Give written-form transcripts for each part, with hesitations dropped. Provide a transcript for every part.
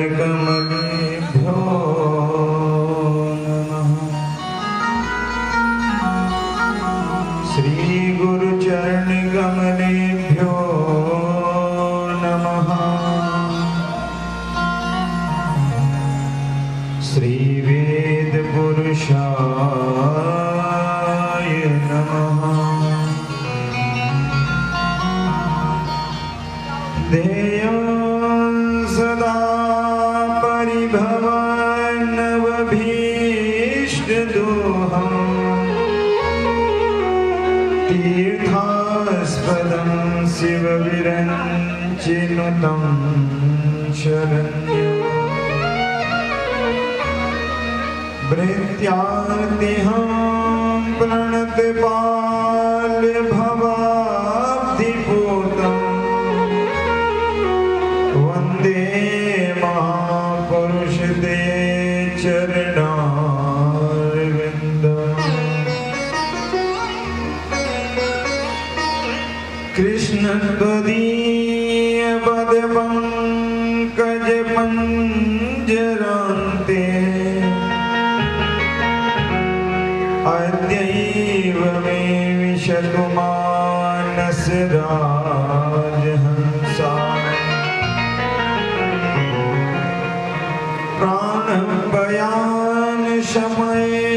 कमलेभ्यो नमः। श्री गुरुचरण कमलेभ्यो नमः। श्री वेद पुरुषाय नमः। ध्येयो सदा परिभवनवभीष्टदोहम् तीर्थास्पदं शिवविरञ्चिनुतं शरण्यम् भृत्याद्यहं प्रणतपाल्यभवाब्धिपूतम् वन्दे महापुरुष ते चरणारविन्दम्। कृष्णत्वदीय पदपङ्कज पञ्जरान्ते अद्यैव मे विशतु मानसराजहंसा। प्राणभयान शमये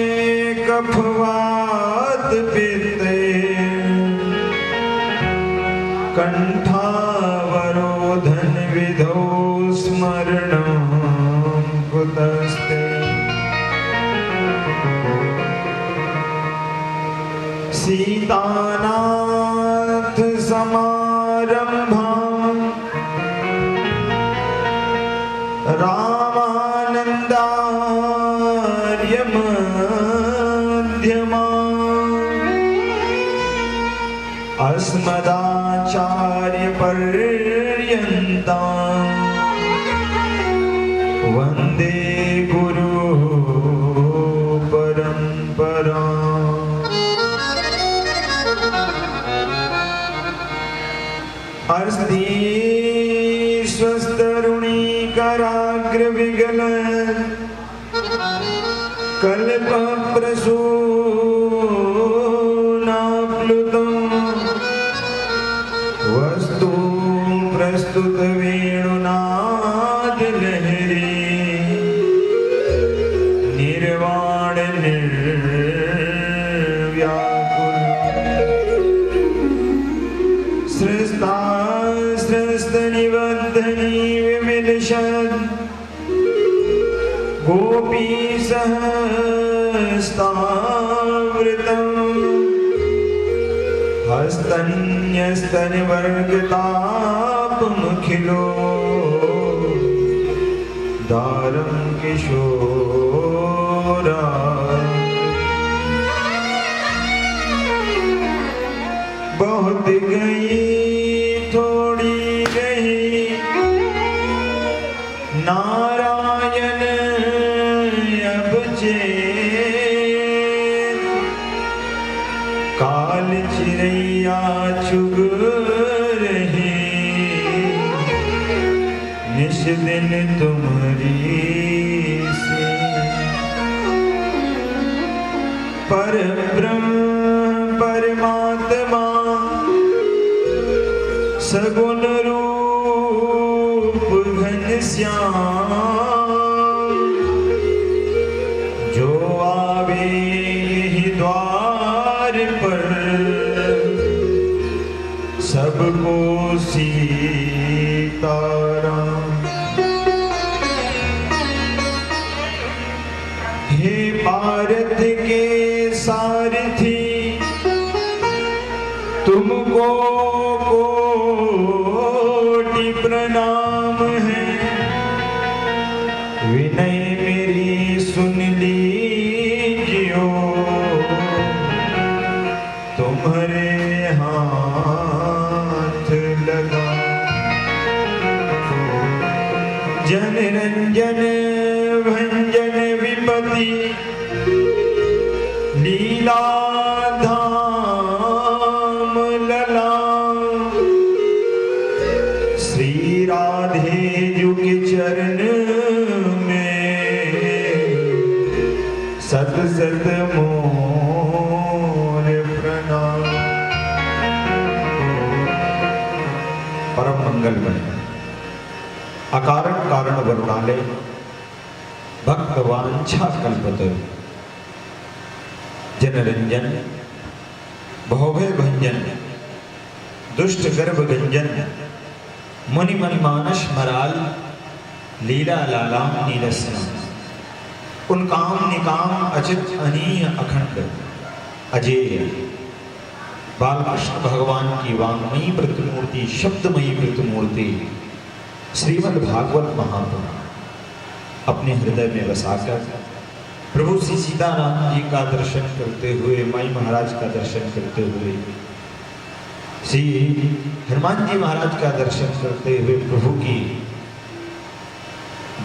कफवात पित्ते कंठावरोधन विधौ स्मरणं कुतस्ते। सीतानाथ समारंभां रामानन्दार्य मध्यमाम् अस्मदाचार्य पर्यन्तां वन्दे गुरु परम्पराम्। अस्ति स्वस्तरुणीकराग्रविगल कल्पप्रसूनाप्लुतम् वस्तु प्रस्तुत वेणुनादलहरी निर्वाण निर्व्याकुल सृष्टा सृष्टनिबद्धनी विमिलिषन् गोपी सहस्तावृतम् हस्तन्यस्तनवर्गतापमखिलो दारं किशोरा। बहुत गई थोड़ी रही नारायण अब चेत काल चिरैया चुग रही निश दिन तुम्हारी से। पर ब्रह्म परमात्मा सगुण रूप घनश्याम जो आवे ही द्वार पर सबको सीताराम। हे भारत के सारथी तुमको कोटि प्रणाम है। विनय मेरी सुन लीजियो तुम्हारे हाथ लगा। जन रंजन भंजन विपति लीला धाम लला। श्री राधे जुग चरण सत सत मोर प्रणाम। परम मंगलमय अकारण कारण वरुणालय भक्त वांछा कल्पतरु जनरंजन भवभय भंजन दुष्ट गर्भ गंजन मुनि मन मानस मराल लीला लालाम नीलस्याम। उन काम निकाम अचित अनीय अखंड अजेय बालकृष्ण भगवान की वांगमयी प्रतिमूर्ति शब्दमयी प्रतिमूर्ति श्रीमद् भागवत महापुराण अपने हृदय में बसाकर प्रभु श्री सीताराम जी का दर्शन करते हुए माई महाराज का दर्शन करते हुए श्री हनुमान जी महाराज का दर्शन करते हुए प्रभु की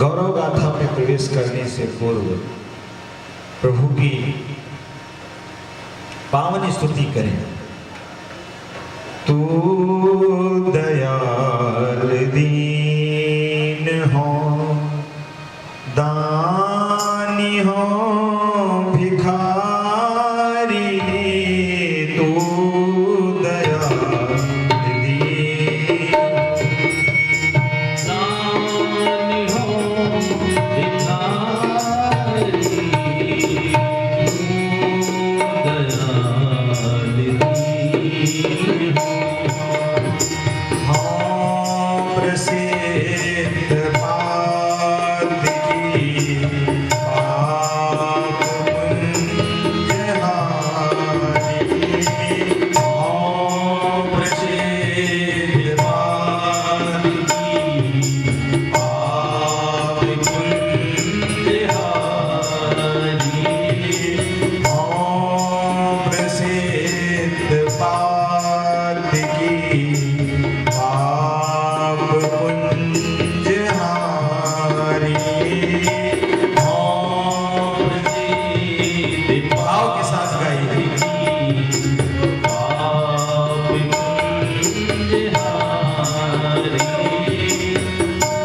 गौरव गाथा में प्रवेश करने से पूर्व प्रभु की पावन स्तुति करें। तू दयाल दीन हो दानी हो भिखारी तू दयाल दीन दानी हो भिखारी दयाल दीन प्रसिद्ध बात की पाप पुण्यहारी प्रसिद्ध बात की पाप पुण्यहारी प्रसिद्ध बात की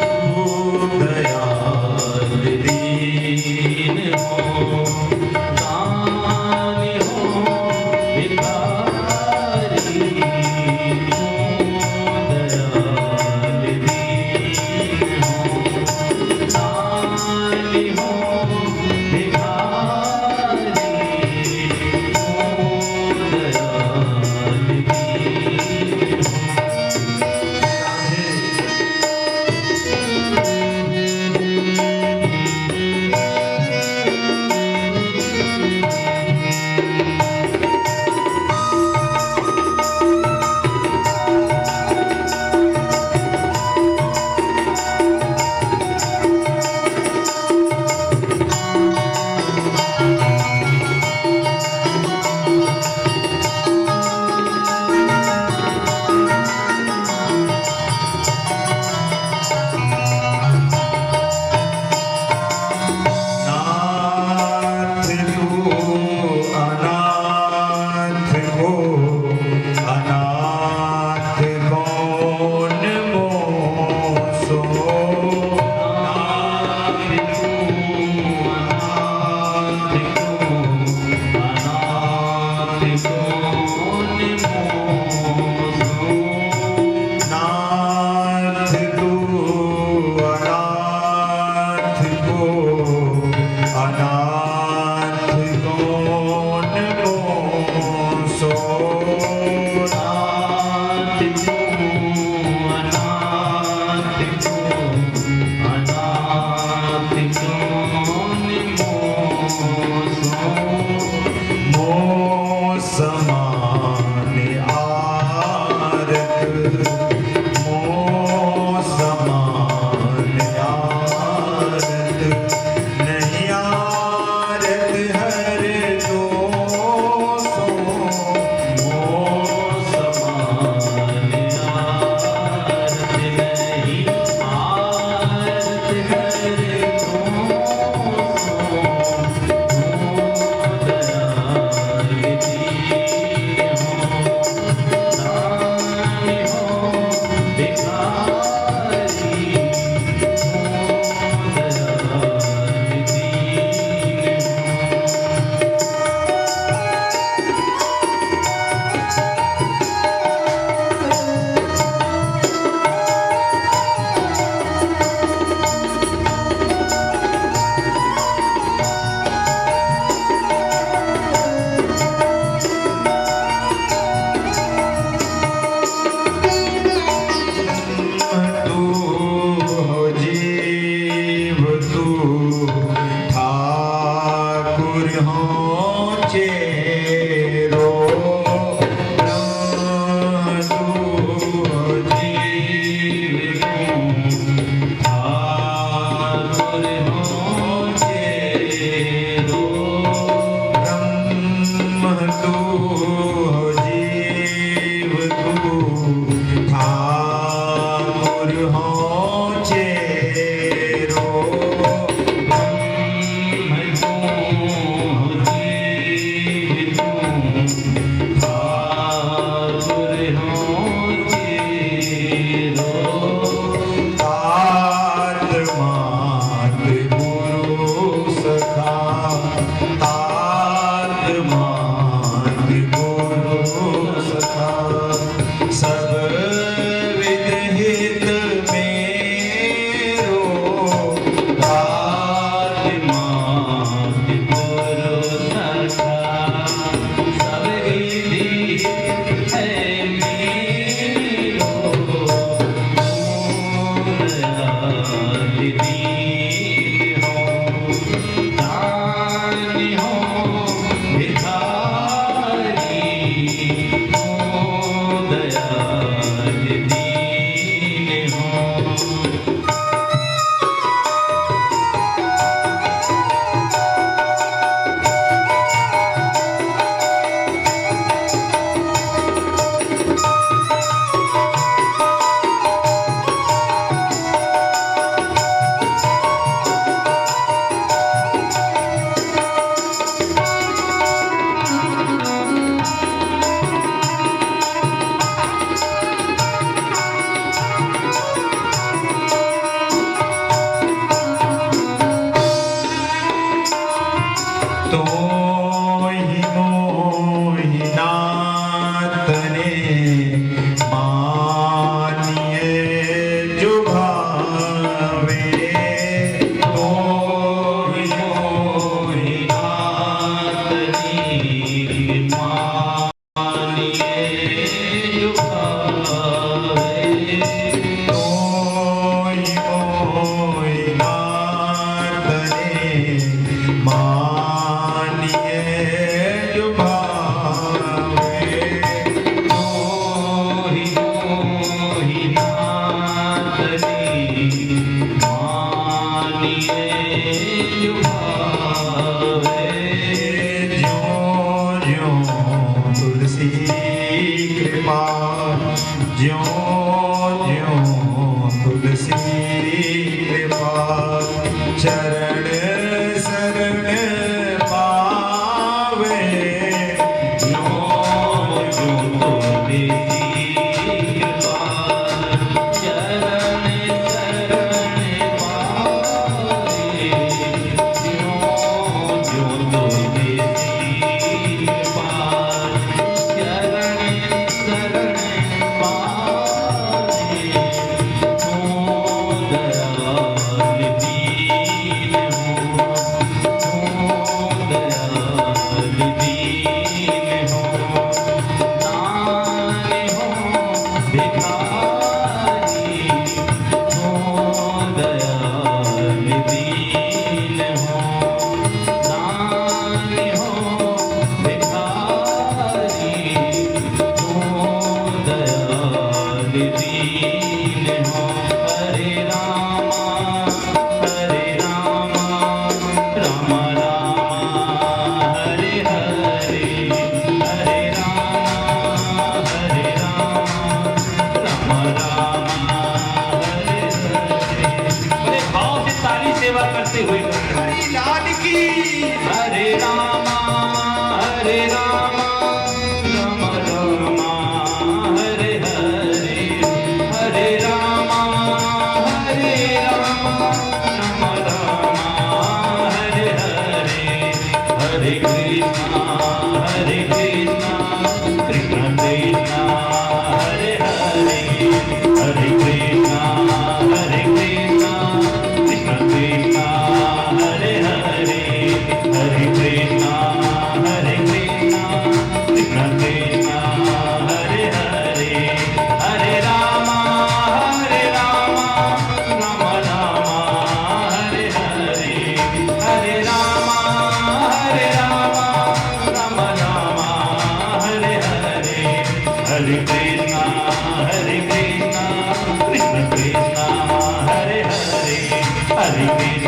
Hare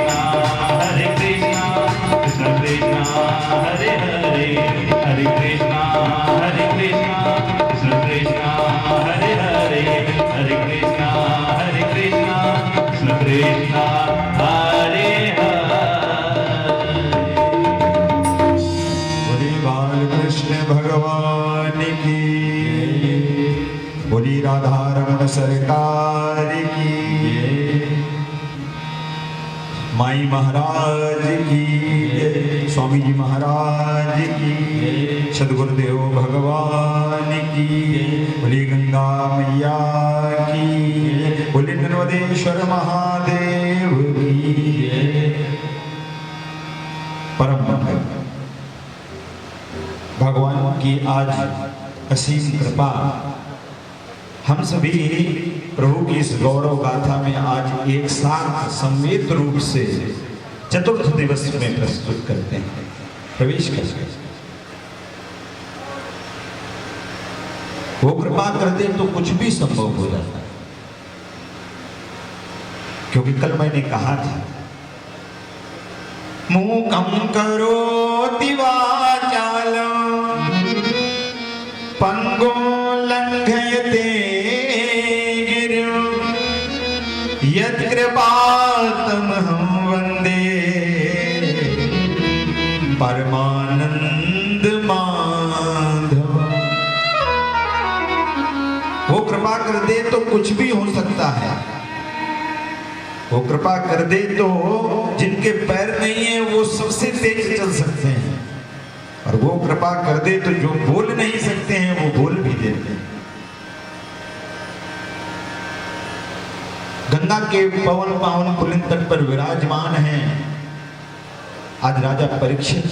कृष्णा हरे कृष्णा कृष्ण कृष्णा हरे हरे हरे कृष्णा कृष्ण कृष्णा हरे हरे हरे कृष्णा कृष्ण कृष्णा हरे हरे। बोले बाल कृष्ण भगवान की, बोली राधा रमण सरकार की, माई महाराज की, स्वामी जी महाराज की, सदगुरुदेव भगवान की, बोली गंगा मैया की, बोली नर्मदेश्वर महादेव की। परम मंगल भगवान की आज असीम कृपा, हम सभी प्रभु की इस गौरव गाथा में आज एक साथ सम्मिलित रूप से चतुर्थ दिवस में प्रस्तुत करते हैं, प्रवेश करते हैं। वो कृपा कर दे तो कुछ भी संभव हो जाता है, क्योंकि कल मैंने कहा था मूकं करोति वाचालं पंगुं लंघयते गिरिं यत्कृपातमहं वन्दे परमानंद माधव। वो कृपा कर दे तो कुछ भी हो सकता है, वो कृपा कर दे तो जिनके पैर नहीं है वो सबसे तेज चल सकते हैं, और वो कृपा कर दे तो जो बोल नहीं सकते हैं वो बोल भी देते हैं। गंगा के पवन पावन पुलिन तट पर विराजमान हैं आज राजा परीक्षित।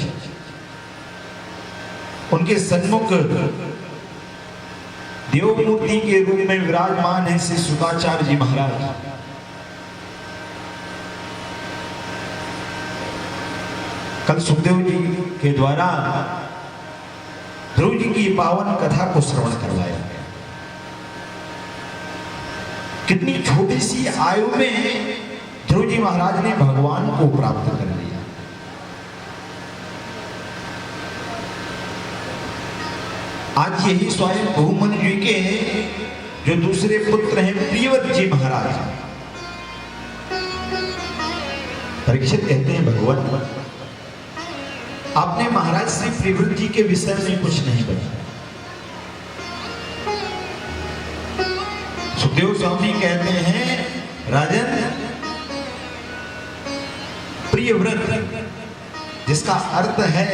उनके सन्मुख देवमूर्ति के रूप में विराजमान है श्री सुताचार्य जी महाराज। कल सुखदेव जी के द्वारा ध्रुव जी की पावन कथा को श्रवण करवाया गया। कितनी छोटी सी आयु में ध्रुव जी महाराज ने भगवान को प्राप्त कर लिया। आज यही स्वयं बहुमन जी के जो दूसरे पुत्र हैं प्रियव्रत जी महाराज, परीक्षित कहते हैं भगवान आपने महाराज श्री प्रियव्रत जी के विषय में कुछ नहीं बताया। सुखदेव स्वामी कहते हैं राजन, प्रियव्रत जिसका अर्थ है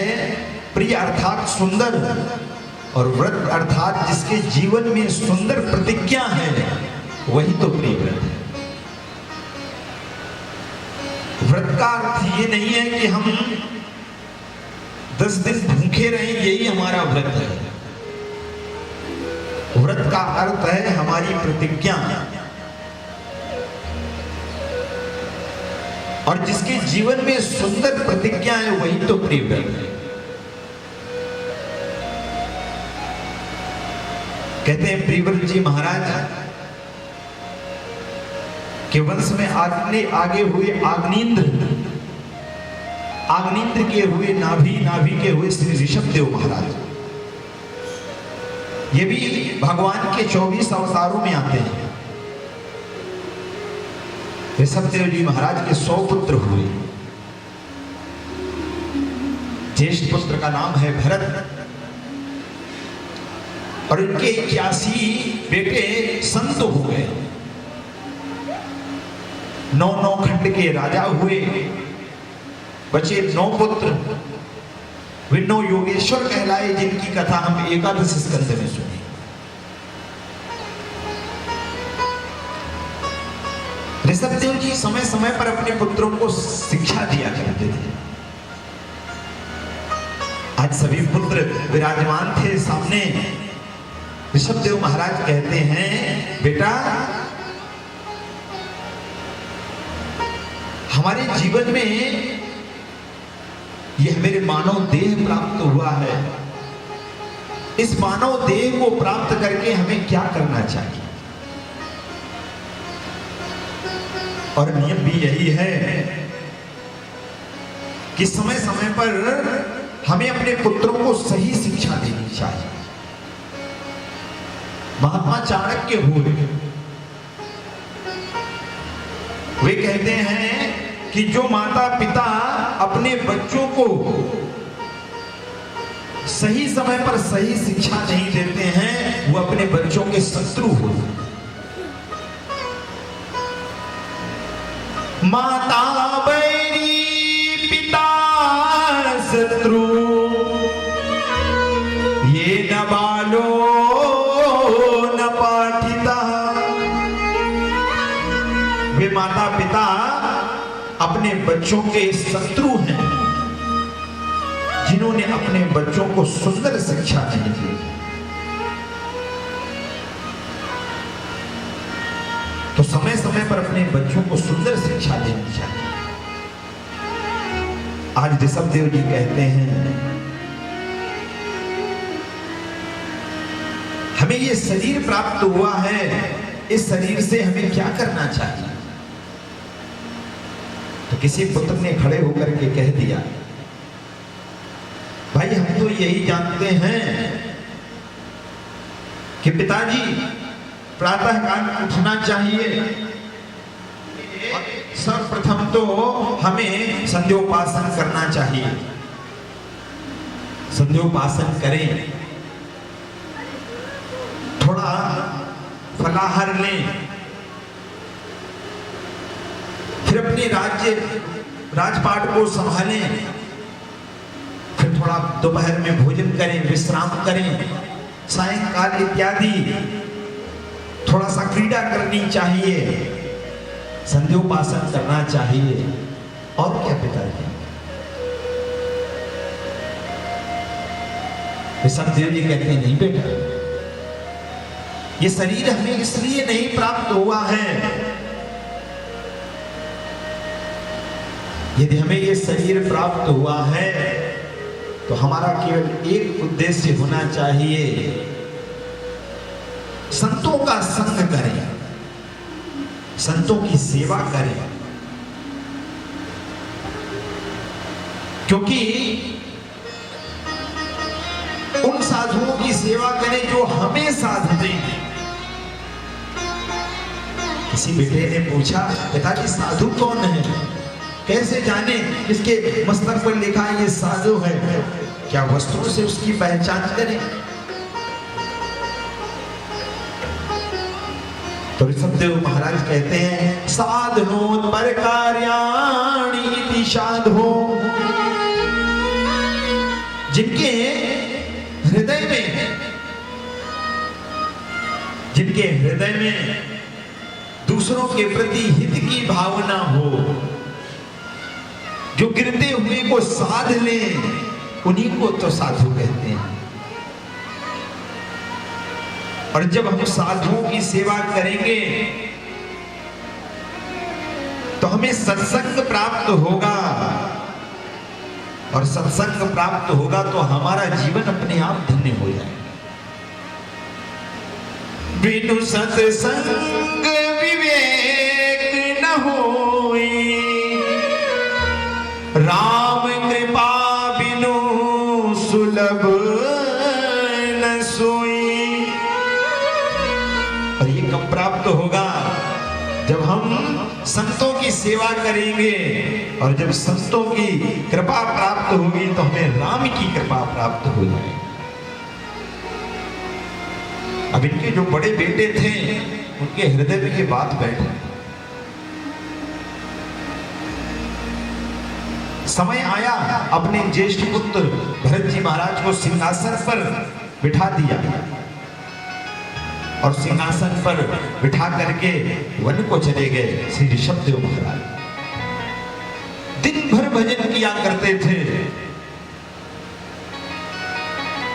प्रिय अर्थात सुंदर, और व्रत अर्थात जिसके जीवन में सुंदर प्रतिज्ञा है, वही तो प्रियव्रत है। व्रत का अर्थ ये नहीं है कि हम 10 दिन भूखे रहें, यही हमारा व्रत है। व्रत का अर्थ है हमारी प्रतिज्ञा, और जिसके जीवन में सुंदर प्रतिज्ञा है वही तो प्रियव्रत है। कहते हैं प्रियव्रत जी महाराज के वंश में आगे हुए आग्नेन्द्र के हुए नाभि के हुए श्री ऋषभदेव महाराज। ये भी भगवान के 24 अवतारों में आते हैं। ऋषभदेव जी महाराज के 100 पुत्र हुए। ज्येष्ठ पुत्र का नाम है भरत, और इनके 81 बेटे संत हो गए। 9 खंड के राजा हुए, बचे 9 पुत्र, वे 9 योगेश्वर कहलाए, जिनकी कथा हम एकादश स्कंद में सुनी। ऋषभदेव जी समय समय पर अपने पुत्रों को शिक्षा दिया करते थे। आज सभी पुत्र विराजमान थे सामने। ऋषभदेव महाराज कहते हैं बेटा, हमारे जीवन में यह मेरे मानव देह प्राप्त हुआ है। इस मानव देह को प्राप्त करके हमें क्या करना चाहिए? और नियम भी यही है कि समय समय पर हमें अपने पुत्रों को सही शिक्षा देनी चाहिए। महात्मा चाणक्य हुए, वे कहते हैं कि जो माता पिता अपने बच्चों को सही समय पर सही शिक्षा नहीं देते हैं, वो अपने बच्चों के शत्रु होते हैं। माता बैरी पिता शत्रु, ये न बालो न पाठिता। वे माता पिता अपने बच्चों के शत्रु हैं, जिन्होंने अपने बच्चों को सुंदर शिक्षा नहीं दी। तो समय समय पर अपने बच्चों को सुंदर शिक्षा देनी चाहिए। आज ऋषभदेव जी कहते हैं, हमें ये शरीर प्राप्त हुआ है, इस शरीर से हमें क्या करना चाहिए? तो किसी पुत्र ने खड़े होकर के कह दिया, भाई हम तो यही जानते हैं कि पिताजी प्रातः काल उठना चाहिए, सर्वप्रथम तो हमें संध्योपासन करना चाहिए। संध्योपासन करें, थोड़ा फलाहार लें, फिर अपने राजपाट को संभालें, फिर थोड़ा दोपहर में भोजन करें, विश्राम करें, सायंकाल इत्यादि थोड़ा सा क्रीड़ा करनी चाहिए, संध्योपासन करना चाहिए। और क्या पिताजी? ऋषभदेव जी कहते हैं, नहीं बेटा, ये शरीर हमें इसलिए नहीं प्राप्त हुआ है। यदि हमें ये शरीर प्राप्त हुआ है तो हमारा केवल एक उद्देश्य होना चाहिए, संतों का संग करें, संतों की सेवा करें। क्योंकि उन साधुओं की सेवा करें जो हमें साध दें। किसी बेटे ने पूछा, पिताजी साधु कौन है? कैसे जाने इसके मस्तक पर लिखा है ये साधु है? क्या वस्त्रों से उसकी पहचान करें? तो ऋषभदेव महाराज कहते हैं, साधनोत्पर कार्याणि इति साधो। जिनके हृदय में दूसरों के प्रति हित की भावना हो, जो गिरते हुए को साध ले, उन्हीं को तो साधु कहते हैं। और जब हम साधुओं की सेवा करेंगे तो हमें सत्संग प्राप्त होगा, और सत्संग प्राप्त होगा तो हमारा जीवन अपने आप धन्य हो जाएगा। बिनु सत्संग विवेक न होई, राम कृपा बिनु सुलभ न सोई। और ये कब प्राप्त होगा? जब हम संतों की सेवा करेंगे, और जब संतों की कृपा प्राप्त होगी तो हमें राम की कृपा प्राप्त हो जाएगी। अब इनके जो बड़े बेटे थे, उनके हृदय में ये बात बैठी। समय आया, अपने ज्येष्ठ पुत्र भरत जी महाराज को सिंहासन पर बिठा दिया, और सिंहासन पर बिठा करके वन को चले गए श्री ऋषभदेव महाराज। दिन भर भजन किया करते थे,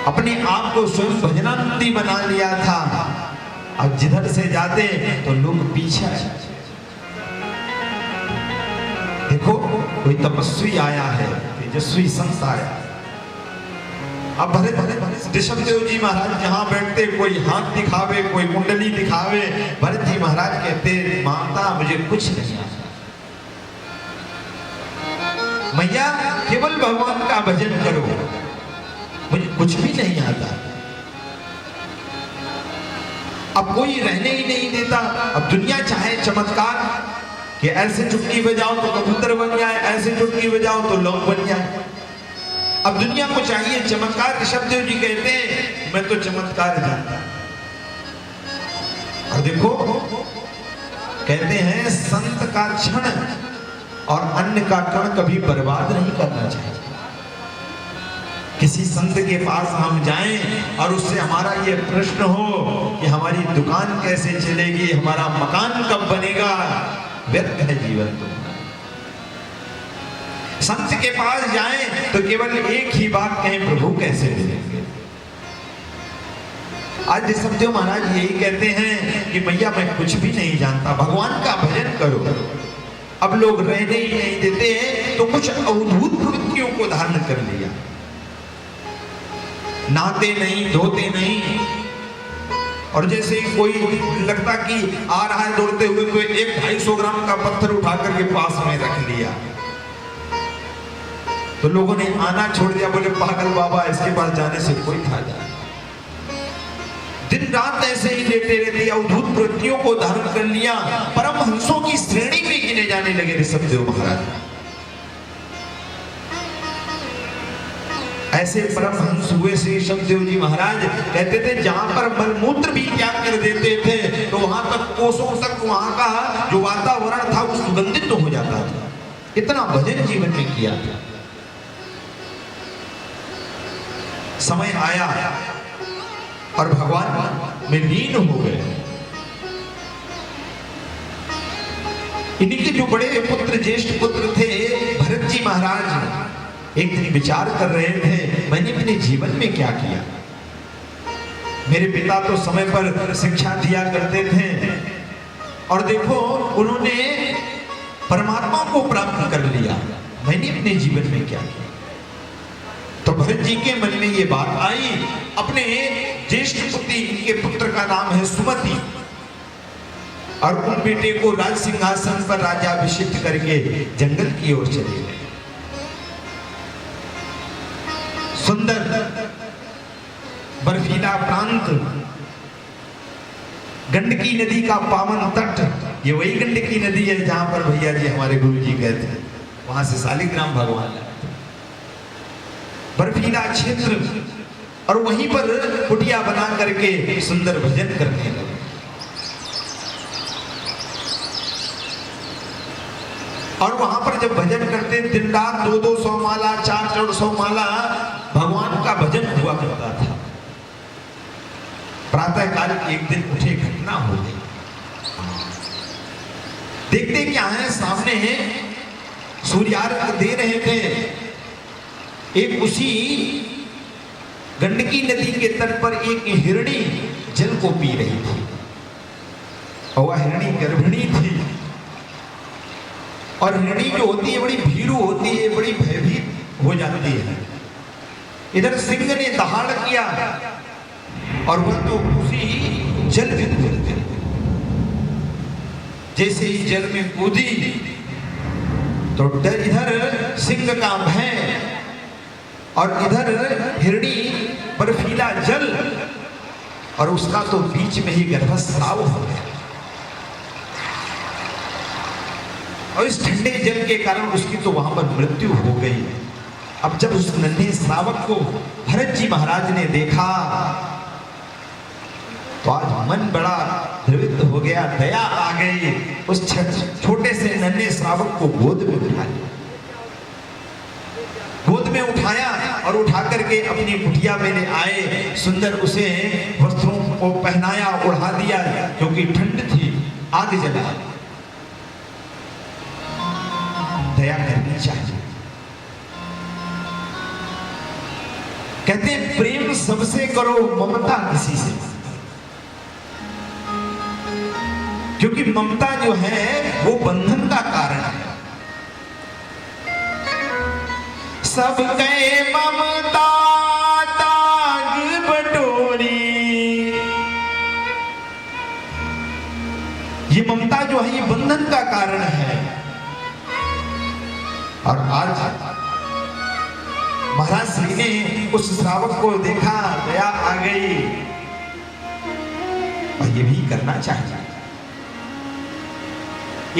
अपने आप को स्वयं भजनानंदी बना लिया था। अब जिधर से जाते तो लोग पीछे। देखो, कोई तपस्वी आया है, तेजस्वी संत आया। अब भरत ऋषभदेव जी महाराज जहां बैठते, कोई हाथ दिखावे, कोई कुंडली दिखावे, भरत जी महाराज कहते, माता मुझे कुछ नहीं आता। मैया केवल भगवान का भजन करो, मुझे कुछ भी नहीं आता। अब कोई रहने ही नहीं देता। अब दुनिया चाहे चमत्कार कि ऐसे चुटकी बजाओ तो कबूतर बन जाए, ऐसे चुटकी बजाओ तो लौंग बन जाए। अब दुनिया को चाहिए चमत्कार। ऋषभदेव जी कहते हैं मैं तो चमत्कार जानता। और देखो कहते हैं संत का क्षण और अन्न का कण कभी बर्बाद नहीं करना चाहिए। किसी संत के पास हम जाएं और उससे हमारा ये प्रश्न हो कि हमारी दुकान कैसे चलेगी, हमारा मकान कब बनेगा, व्यर्थ है जीवन तुम्हारा। संत के पास जाएं तो केवल एक ही बात कहें, प्रभु कैसे मिलेंगे। आज ऋषभदेव महाराज यही कहते हैं कि मैया मैं कुछ भी नहीं जानता, भगवान का भजन करो। अब लोग रहने ही नहीं देते हैं तो कुछ अद्भुत प्रवृत्तियों को धारण कर लिया। नहाते नहीं, धोते नहीं, और जैसे कोई लगता कि आ रहा है दौड़ते हुए तो 1-250 ग्राम का पत्थर उठा करके पास में रख लिया। तो लोगों ने आना छोड़ दिया, बोले पागल बाबा इसके पास जाने से कोई फायदा नहीं। दिन रात ऐसे ही लेटे रहते, अद्भुत प्रवृत्तियों को धारण कर लिया, परमहंसों की श्रेणी में गिने जाने लगे ऋषभदेव महाराज। ऐसे परमहंस हुए श्री ऋषभदेव जी महाराज। कहते थे जहां पर मलमूत्र भी त्याग कर देते थे तो वहां तक कोसों तक वहां का जो वातावरण था वो सुगंधित हो जाता था। इतना भजन जीवन में किया था। समय आया और भगवान में लीन हो गए। इन्हीं के जो बड़े पुत्र, ज्येष्ठ पुत्र थे भरत जी महाराज, एक दिन विचार कर रहे थे मैंने अपने जीवन में क्या किया। मेरे पिता तो समय पर शिक्षा दिया करते थे और देखो उन्होंने परमात्मा को प्राप्त कर लिया, मैंने अपने जीवन में क्या किया। तो भरत जी के मन में ये बात आई। अपने ज्येष्ठ पुत्री, इनके पुत्र का नाम है सुमति, और उन बेटे को राज सिंहासन पर राज्याभिषिक्त करके जंगल की ओर चले गए। सुंदर बर्फीला प्रांत, गंडकी नदी का पावन तट, ये वही गंडकी नदी है जहां पर भैया जी हमारे गुरु जी गए थे, वहां से शालिग्राम भगवान लाए। बर्फीला क्षेत्र, और वहीं पर कुटिया बना करके सुंदर भजन करने लगे। और वहां पर जब भजन करते दिन रात 200 माला 400 माला भगवान का भजन हुआ करता था। प्रातः काल एक दिन उठे, घटना हो गई। देखते क्या है, सामने सूर्यार्घ दे रहे थे। एक उसी गंडकी नदी के तट पर एक हिरणी जल को पी रही थी, और वह हिरणी गर्भिणी थी। और हिरणी जो होती है बड़ी भीरू होती है, बड़ी भयभीत हो जाती है। इधर सिंह ने दहाड़ किया और वह तो उसी जल में कूद गई। जैसे ही जल में कूदी तो इधर सिंह का भय और इधर हिरणी बर्फीला जल, और उसका तो बीच में ही गर्भस्राव हो गया। और इस ठंडे जल के कारण उसकी तो वहां पर मृत्यु हो गई। अब जब उस नन्हे श्रावक को भरत जी महाराज ने देखा तो आज मन बड़ा द्रवित हो गया, दया आ गई। उस छोटे से नन्हे श्रावक को गोद में उठा लिया, गोद में उठाया और उठा करके अपनी कुटिया में ले आए। सुंदर उसे वस्त्रों को पहनाया, उड़ा दिया, क्योंकि ठंड थी, आग जला। दया करनी चाहिए। कहते हैं प्रेम सबसे करो, ममता किसी से, क्योंकि ममता जो है वो बंधन का कारण है। सब कहे ममता ताग बटोरी, ये ममता जो है ये बंधन का कारण है। और आज महाराज श्री ने उस श्रावक को देखा, दया आ गई, और ये भी करना चाहिए।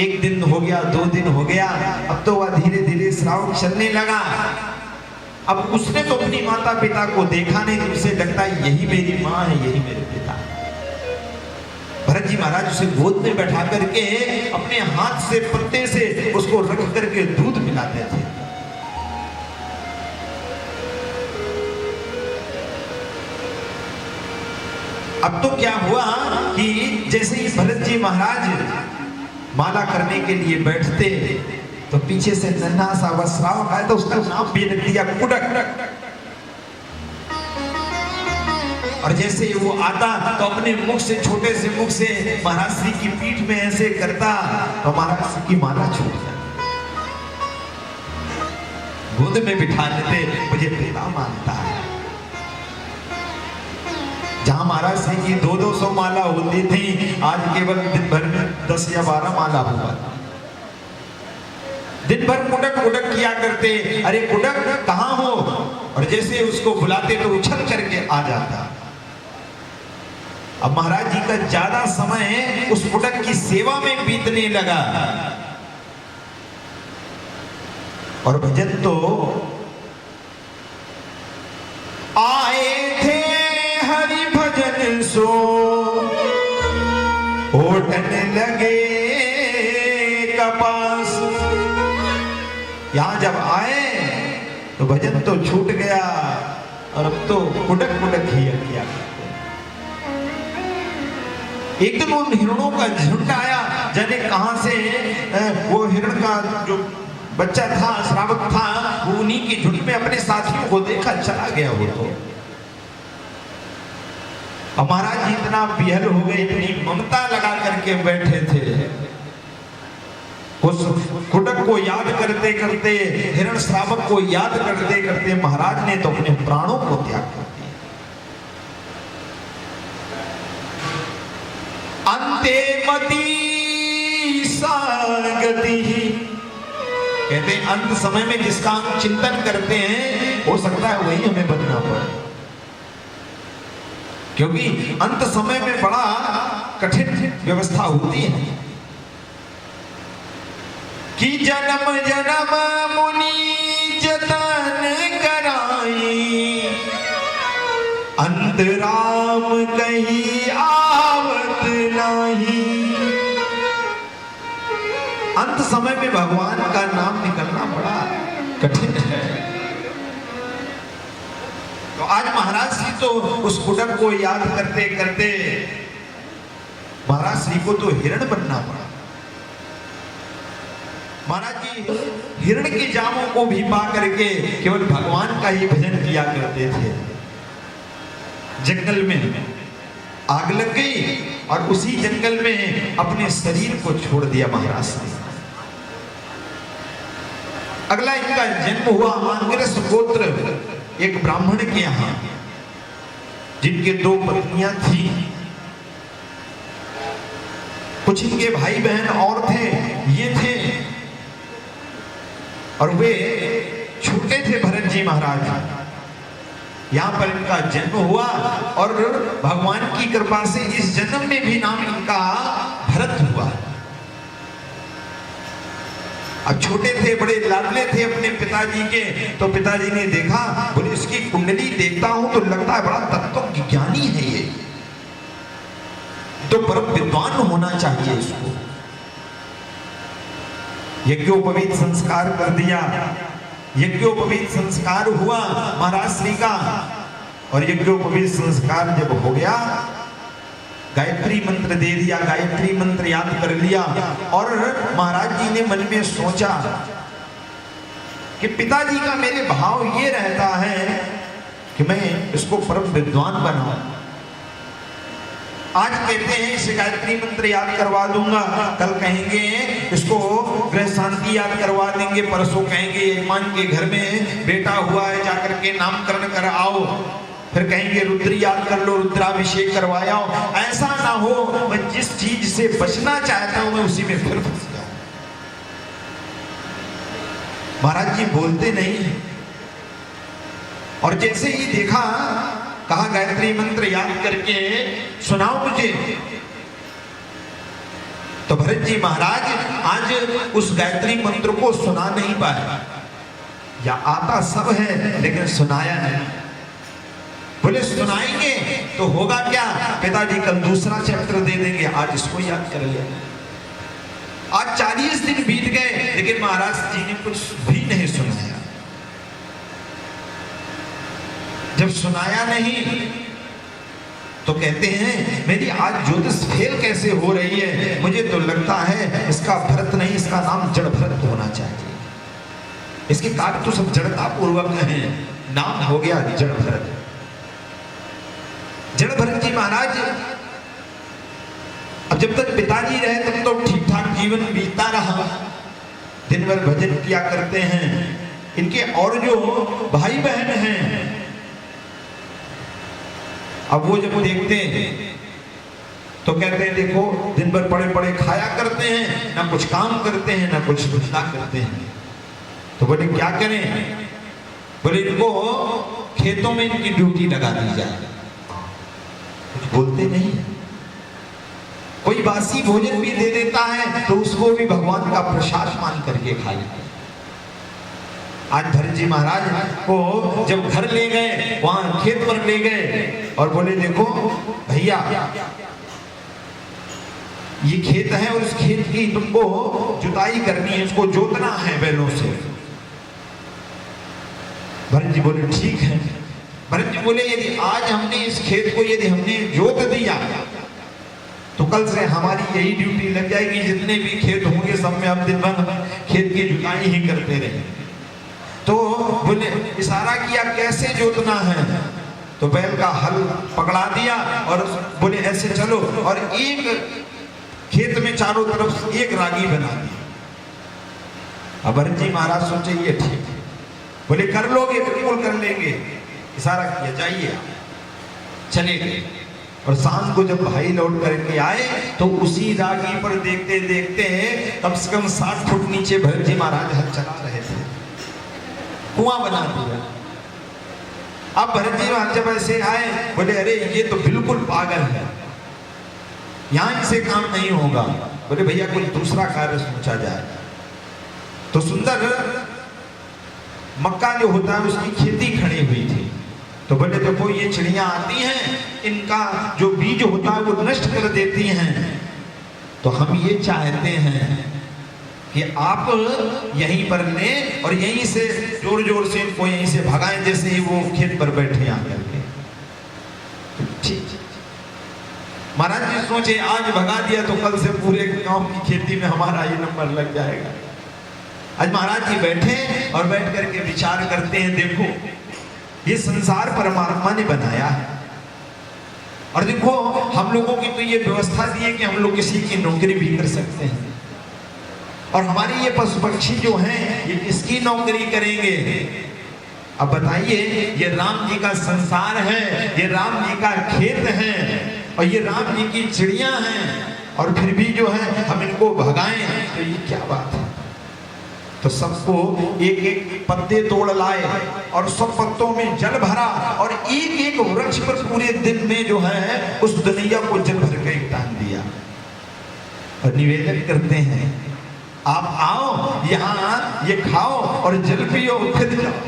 एक दिन हो गया, 2 दिन हो गया, अब तो वह धीरे धीरे श्रावक चलने लगा। अब उसने तो अपनी माता पिता को देखा नहीं, तो उसे लगता है यही मेरी माँ है, यही मेरे पिता है। भरत जी महाराज उसे गोद में बैठा करके अपने हाथ से पत्ते से उसको रख करके दूध पिलाते थे। अब तो क्या हुआ कि जैसे ही भरत जी महाराज माला करने के लिए बैठते तो पीछे से नन्हा सा वह श्रावक आया, तो उसका नाम भी रख दिया कुडक। और जैसे वो आता तो अपने मुख से, छोटे से मुख से महाराज श्री की पीठ में ऐसे करता, तो महाराज श्री की माला छूट जाती। गोद में बिठा लेते, मुझे पिता मानता है। जहां महाराज श्री की 200 माला होती थी, आज केवल दिन भर में 10 या 12 माला हुआ। दिन भर कुडक कुडक किया करते, अरे कुडक कहाँ हो? और जैसे उसको बुलाते तो उछल करके आ जाता। अब महाराज जी का ज्यादा समय उस कुडक की सेवा में बीतने लगा। और भजन तो आए थे हरि भजन सो ओढ़ने लगे कपास। यहां जब आए तो भजन तो छूट गया, और अब तो कुडक कुडक ही किया। एक दिन उन हिरणों का झुंड आया, जाने कहां से वो हिरण का जो बच्चा था, श्रावक था, वो उन्हीं के झुंड में अपने साथियों को देखा चला गया। वो तो महाराज जी इतना बिहल हो गए, इतनी ममता लगा करके बैठे थे। उस कुडक को याद करते करते, हिरण श्रावक को याद करते करते महाराज ने तो अपने प्राणों को त्याग कर दिया। अंते मति सागति, कहते हैं अंत समय में जिसका हम चिंतन करते हैं, हो सकता है वही हमें बनना पड़े, क्योंकि अंत समय में बड़ा कठिन व्यवस्था होती है कि जन्म जन्म मुनि जतन कराई, अंत राम कहीं आवत नहीं। अंत समय में भगवान का नाम निकलना बड़ा कठिन है। तो आज महाराज श्री तो उस कुडक को याद करते करते महाराज श्री को तो हिरण बनना पड़ा। महाराज जी हिरण के जामों को भी पा करके केवल भगवान का ही भजन किया करते थे। जंगल में आग लग गई और उसी जंगल में अपने शरीर को छोड़ दिया महाराज ने। अगला इनका जन्म हुआ आंगिरस गोत्र एक ब्राह्मण के यहां, जिनके 2 पत्नियां थी। कुछ इनके भाई बहन और थे, ये थे, और वे छोटे थे भरत जी महाराज। यहां पर इनका जन्म हुआ और भगवान की कृपा से इस जन्म में भी नाम इनका भरत हुआ। अब छोटे थे, बड़े लाडले थे अपने पिताजी के, तो पिताजी ने देखा, बोले इसकी कुंडली देखता हूं तो लगता है बड़ा तत्व ज्ञानी है ये, तो परम विद्वान होना चाहिए इसको। यज्ञोपवीत संस्कार कर दिया। यज्ञोपवीत संस्कार हुआ महाराज श्री का, और यज्ञोपवीत संस्कार जब हो गया, गायत्री मंत्र दे दिया, गायत्री मंत्र याद कर लिया, और महाराज जी ने मन में सोचा कि पिताजी का मेरे भाव ये रहता है कि मैं इसको परम विद्वान बनाऊं। आज कहते हैं इसे गायत्री मंत्र याद करवा दूंगा, कल कहेंगे इसको गृह शांति याद करवा देंगे, परसों कहेंगे यजमान के घर में बेटा हुआ है जाकर के नामकरण कर आओ, फिर कहेंगे रुद्र याद कर लो, रुद्राभिषेक करवाया। ऐसा ना हो मैं जिस चीज से बचना चाहता हूं मैं उसी में फिर फंस जाऊं। महाराज जी बोलते नहीं हैं। और जैसे ही देखा, कहा गायत्री मंत्र याद करके सुनाओ मुझे। तो भरत जी महाराज आज उस गायत्री मंत्र को सुना नहीं पाए, या आता सब है लेकिन सुनाया नहीं। बोले सुनाएंगे तो होगा क्या, पिताजी कल दूसरा चैप्टर दे देंगे, आज इसको याद कर लिया। आज 40 दिन बीत गए लेकिन महाराज जी ने कुछ भी नहीं सुनाया। जब सुनाया नहीं तो कहते हैं मेरी आज ज्योतिष फेल कैसे हो रही है, मुझे तो लगता है इसका भरत नहीं, इसका नाम जड़ भरत होना चाहिए। इसके कार्य तो सब जड़ता पूर्वक हैं, नाम हो गया जड़ भरत। जड़ भरत जी महाराज अब जब तक पिताजी रहे तब तो ठीक ठाक जीवन बीतता रहा, दिन भर भजन किया करते हैं। इनके और जो भाई बहन हैं, अब वो जब देखते हैं तो कहते हैं देखो दिन भर पड़े पड़े खाया करते हैं, ना कुछ काम करते हैं ना कुछ ना करते हैं। तो बोले क्या करें, बोले इनको खेतों में इनकी ड्यूटी लगा दी जाए। कुछ बोलते नहीं, कोई बासी भोजन भी दे देता है तो उसको भी भगवान का प्रसाद मान करके खा लेते हैं। आज भरत जी महाराज को जब घर ले गए, वहां खेत पर ले गए और बोले देखो भैया ये खेत है और उस खेत की तुमको जुताई करनी है, उसको जोतना है बैलों से। भरत जी बोले ठीक है। भरत जी बोले यदि आज हमने इस खेत को यदि हमने जोत दिया तो कल से हमारी यही ड्यूटी लग जाएगी, जितने भी खेत होंगे सब में हम दिन भर खेत की जुताई ही करते रहे। तो बोले इशारा किया कैसे जोतना है, तो बैल का हल पकड़ा दिया और बोले ऐसे चलो, और एक खेत में चारों तरफ एक रागी बना दी। अब भरत जी महाराज सोचे ये ठीक है, बोले कर लोगे, बिल्कुल कर लेंगे। इशारा किया जाइए, चले गए। और शाम को जब भाई लौट करके आए तो उसी रागी पर देखते देखते कम से कम 60 फुट नीचे भरत जी महाराज हल चला रहे थे, कुआं बना दिया। अब भरत जी महाराज जब ऐसे आए बोले अरे ये तो बिल्कुल पागल है, यहां से काम नहीं होगा। बोले भैया कोई दूसरा कार्य सोचा जाए। तो सुंदर मक्का जो होता है उसकी खेती खड़ी हुई थी। तो बोले देखो ये चिड़ियां आती हैं, इनका जो बीज होता है वो नष्ट कर देती हैं, तो हम ये चाहते हैं कि आप यहीं पर लें और यहीं से जोर जोर से इनको यहीं से भगाएं, जैसे ही वो खेत पर बैठे आकर के। ठीक महाराज जी सोचे आज भगा दिया तो कल से पूरे गांव की खेती में हमारा ये नंबर लग जाएगा। आज महाराज जी बैठे और बैठ करके विचार करते हैं, देखो ये संसार परमात्मा ने बनाया है, और देखो हम लोगों की तो ये व्यवस्था दी है कि हम लोग किसी की नौकरी भी कर सकते हैं, और हमारे ये पशु पक्षी जो हैं ये किसकी नौकरी करेंगे। अब बताइए ये राम जी का संसार है, ये राम जी का खेत है, और ये राम जी की चिड़ियां हैं, और फिर भी जो है हम इनको भगाएं, तो ये क्या बात है। तो सबको एक एक पत्ते तोड़ लाए और सब पत्तों में जल भरा, और एक एक वृक्ष पर पूरे दिन में जो है उस दुनिया को जल भर के टांग दिया। और निवेदन करते हैं आप आओ यहाँ ये खाओ और जल पियो, फिर जाओ।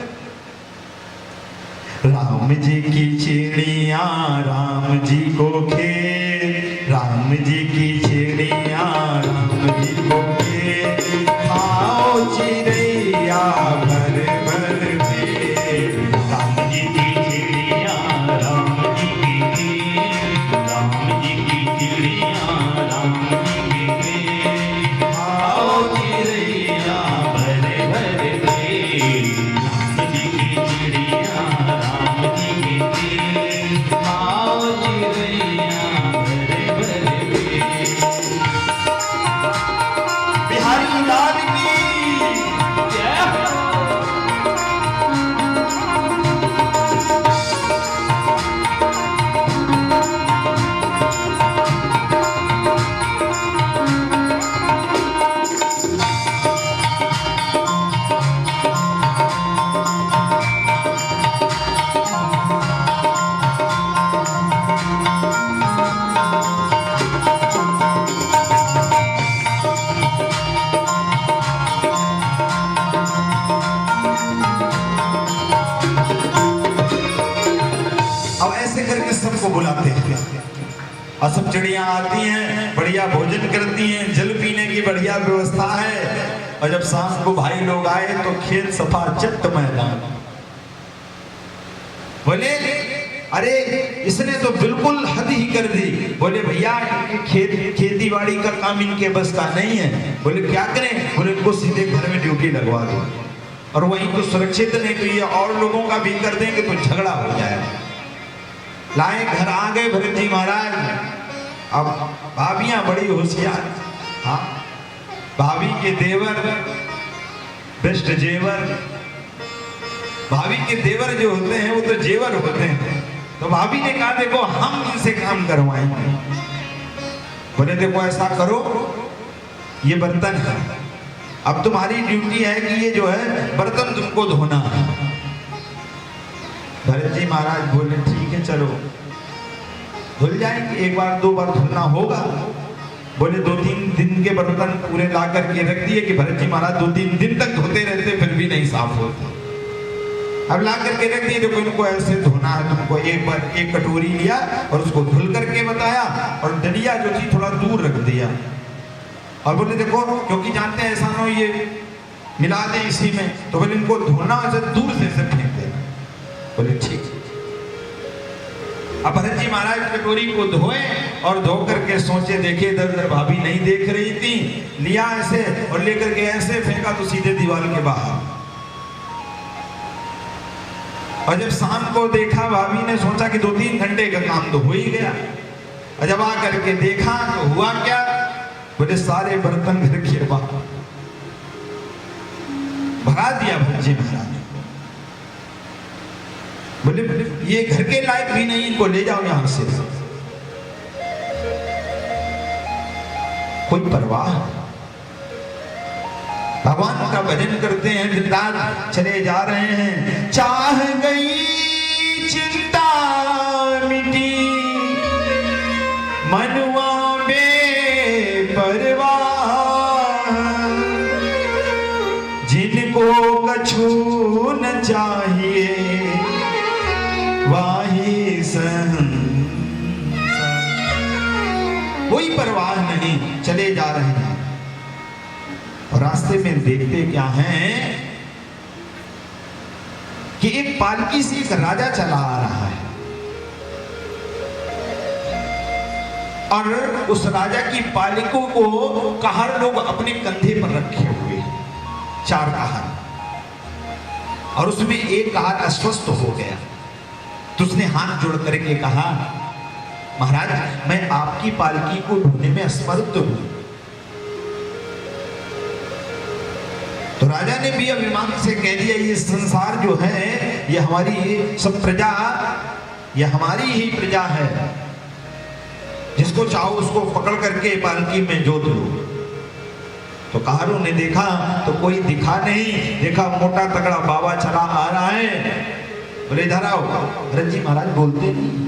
राम जी की चिड़िया राम जी को खेत, राम जी की चिड़िया राम जी को खेत, खाओ चिड़िया भर भर पेट। राम जी की चिड़िया राम जी की खेत, राम जी की चिड़िया राम जी की खेत, खाओ चिड़िया भर भर पेट। राम जी की चिड़िया राम जी की खेत, खाओ चिड़िया और सब चिड़िया आती हैं, बढ़िया भोजन करती हैं, जल पीने की बढ़िया व्यवस्था है। और जब शाम को भाई लोग आए तो खेत सफा चट्ट मैदान। बोले अरे इसने तो बिल्कुल हद ही कर दी। बोले भैया खेती बाड़ी का काम इनके बस का नहीं है। बोले क्या करें? बोले इनको सीधे घर में ड्यूटी लगवा दो, और वहीं तो सुरक्षित नहीं तो ये और लोगों का भी कर देंगे तो झगड़ा हो जाएगा। लाए घर आ गए भरत जी महाराज। अब भाभियां बड़ी होशियार, हाँ भाभी के देवर बेस्ट जेवर, भाभी के देवर जो होते हैं वो तो जेवर होते हैं। तो भाभी ने कहा देखो हम इनसे काम करवाएंगे। बोले देखो ऐसा करो, ये बर्तन है, अब तुम्हारी ड्यूटी है कि ये जो है बर्तन तुमको धोना है। भरत जी महाराज बोले ठीक है चलो धुल जाएंगे, एक बार दो बार धुलना होगा। बोले 2-3 दिन के बर्तन पूरे ला करके रख दिए कि भरत जी महाराज 2-3 दिन तक धोते रहते फिर भी नहीं साफ होते। अब ला करके रख दिए, देखो इनको ऐसे धोना है तुमको। एक बार एक कटोरी लिया और उसको धुल करके बताया, और डलिया जो थी थोड़ा दूर रख दिया। और बोले देखो क्योंकि जानते हैं ऐसा ना हो ये मिला दे इसी में, तो बोले इनको धोना ऐसे दूर से फेंक देना। बोले ठीक। अब भरत जी महाराज कटोरी को धोए और धो करके सोचे देखे इधर उधर भाभी नहीं देख रही थी, लिया ऐसे और लेकर के ऐसे फेंका तो सीधे दीवार के बाहर। और जब शाम को देखा भाभी ने सोचा कि 2-3 घंटे का काम तो हो ही गया। और जब आ करके देखा तो हुआ क्या? बोले सारे बर्तन घर के बाहर भगा दिया भरत जी महाराज। बोले ये घर के लायक भी नहीं, इनको ले जाओ यहां से। कोई परवाह, भगवान का भजन करते हैं, दिन रात चले जा रहे हैं। चाह गई चिंता मिटी मनुआ बेपरवाह, जिनको कछु न चाहिए वाही सहन, कोई परवाह नहीं, चले जा रहे हैं। और रास्ते में देखते क्या हैं कि एक पालकी से एक राजा चला आ रहा है, और उस राजा की पालकों को कहार लोग अपने कंधे पर रखे हुए, 4 कहार, और उसमें एक कहार अस्वस्थ हो गया। तो उसने हाथ जोड़ करके कहा महाराज मैं आपकी पालकी को ढूंढने में असमर्थ हूं। तो राजा ने भी अभिमान से कह दिया ये संसार जो है ये हमारी सब प्रजा, ये हमारी ही प्रजा है, जिसको चाहो उसको पकड़ करके पालकी में जोत लो। तो कहारों ने देखा तो कोई दिखा नहीं, देखा मोटा तगड़ा बाबा चला आ रहा है। बोले इधर आओ। भरत जी महाराज बोलते नहीं।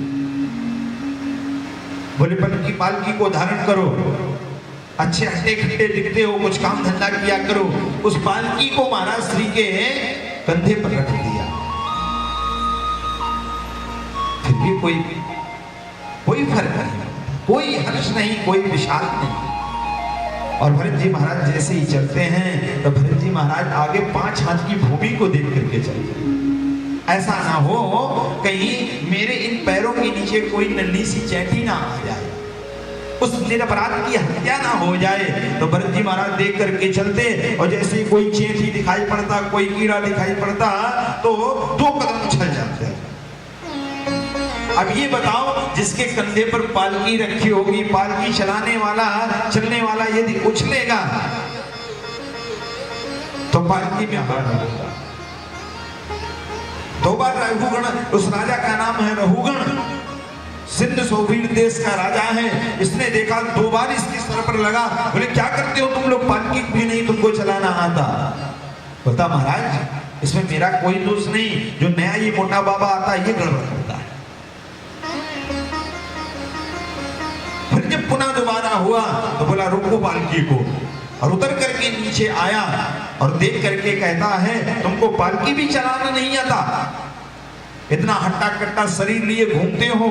बोले पलकी पालकी को धारण करो, अच्छे हट्टे खट्टे दिखते हो, कुछ काम धंधा किया करो। उस पालकी को महाराज श्री के कंधे पर रख दिया। फिर भी कोई फर्क नहीं, कोई हर्ष नहीं, कोई विषाद नहीं। और भरत जी महाराज जैसे ही चलते हैं तो भरत जी महाराज आगे 5 हाथ की भूमि को देख करके चलते हैं। ऐसा ना हो कहीं मेरे इन पैरों के नीचे कोई नन्ही सी चैटी ना आ जाए, उस निरपराध की हत्या ना हो जाए। तो भरत जी महाराज देख करके चलते, और जैसे ही कोई चेंटी दिखाई पड़ता, कोई कीड़ा दिखाई पड़ता तो 2 कदम उछल जाते। अब ये बताओ जिसके कंधे पर पालकी रखी होगी, पालकी चलने वाला यदि उछलेगा तो पालकी में हार होगा। 2 बार रघुगण, उस राजा का नाम है रघुगण, सिंध सोवीर देश का राजा है। इसने देखा 2 बार इसके सर पर लगा। बोले क्या करते हो तुम लोग, पालकी भी नहीं तुमको चलाना आता। बोलता महाराज इसमें मेरा कोई दोष नहीं, जो नया ये मोटा बाबा आता है ये गड़बड़ करता है। फिर जब पुनः दोबारा हुआ तो बोला रोको पालकी को, और उतर करके नीचे आया और देख करके कहता है तुमको पालकी भी चलाना नहीं आता, इतना हट्टा कट्टा शरीर लिए घूमते हो,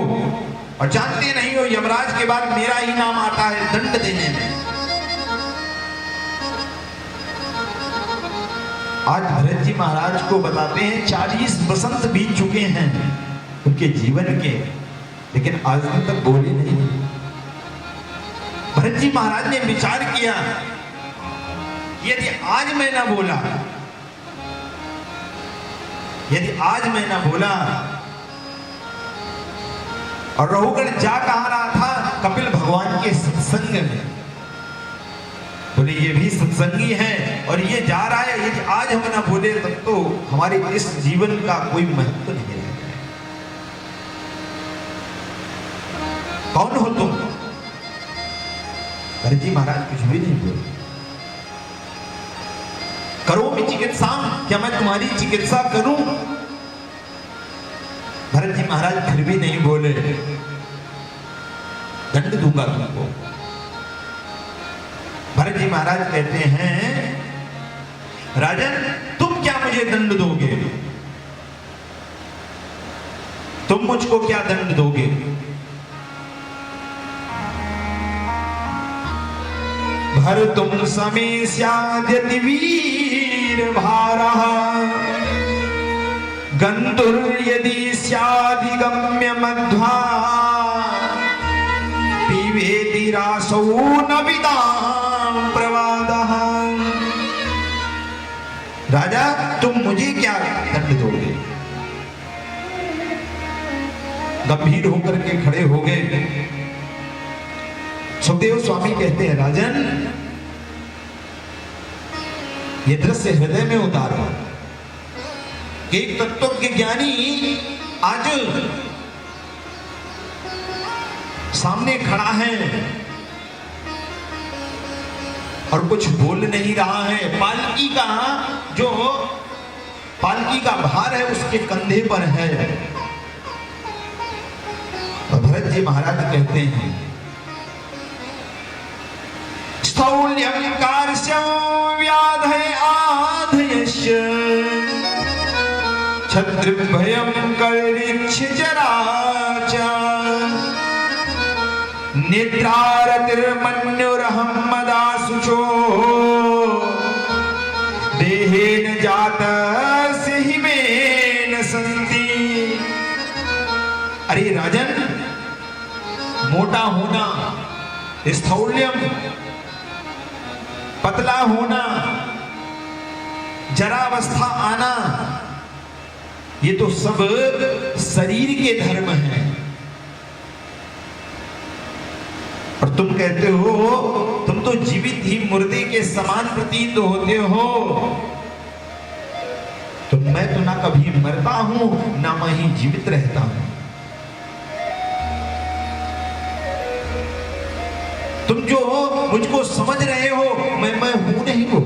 और जानते नहीं हो यमराज के बाद मेरा ही नाम आता है दंड देने में। आज भरत जी महाराज को बताते हैं 40 बसंत बीत चुके हैं उनके जीवन के, लेकिन आज तक बोले नहीं। भरत जी महाराज ने विचार किया, यदि आज मैं ना बोला, यदि आज मैं ना बोला, और रहुगण जा कहा रहा था कपिल भगवान के सत्संग में, बोले ये भी सत्संगी है और ये जा रहा है, यदि आज हम ना बोले तब तो हमारे इस जीवन का कोई महत्व नहीं है। कौन हो तुम? भरत जी महाराज कुछ भी नहीं बोले। करो मैं चिकित्सा, क्या मैं तुम्हारी चिकित्सा करूं? भरत जी महाराज फिर भी नहीं बोले, दंड दूंगा तुमको। भरत जी महाराज कहते हैं, राजन तुम क्या मुझे दंड दोगे? तुम मुझको क्या दंड दोगे? भर तुम समे स्याद्यति वीर भारः, गंधुर यदि स्यादिगम्य मध्वा, पिबेति रासौ न विदां प्रवादः। राजा तुम मुझे क्या दंड दोगे? गंभीर होकर के खड़े हो गए। सुखदेव स्वामी कहते हैं, राजन ये दृश्य हृदय में उतारो। एक तत्व के ज्ञानी आज सामने खड़ा है और कुछ बोल नहीं रहा है। पालकी का जो पालकी का भार है उसके कंधे पर है। तो भरत जी महाराज कहते हैं, स्थौल्यं कार्श्यं व्याधय आधयस्य, छत्रभयं कर्णिच्छ जरा च, निद्रारतिर्मन्युरहं मदाशुचो, देहेन जातस्य हिमेन सन्ति। अरे राजन, मोटा होना, स्थौल्यम पतला होना, जरावस्था आना, ये तो सब शरीर के धर्म हैं। और तुम कहते हो तुम तो जीवित ही मुर्दे के समान प्रतीत होते हो। तो मैं तो ना कभी मरता हूं ना मैं ही जीवित रहता हूं। तुम जो मुझको समझ रहे हो मैं हूं नहीं हो।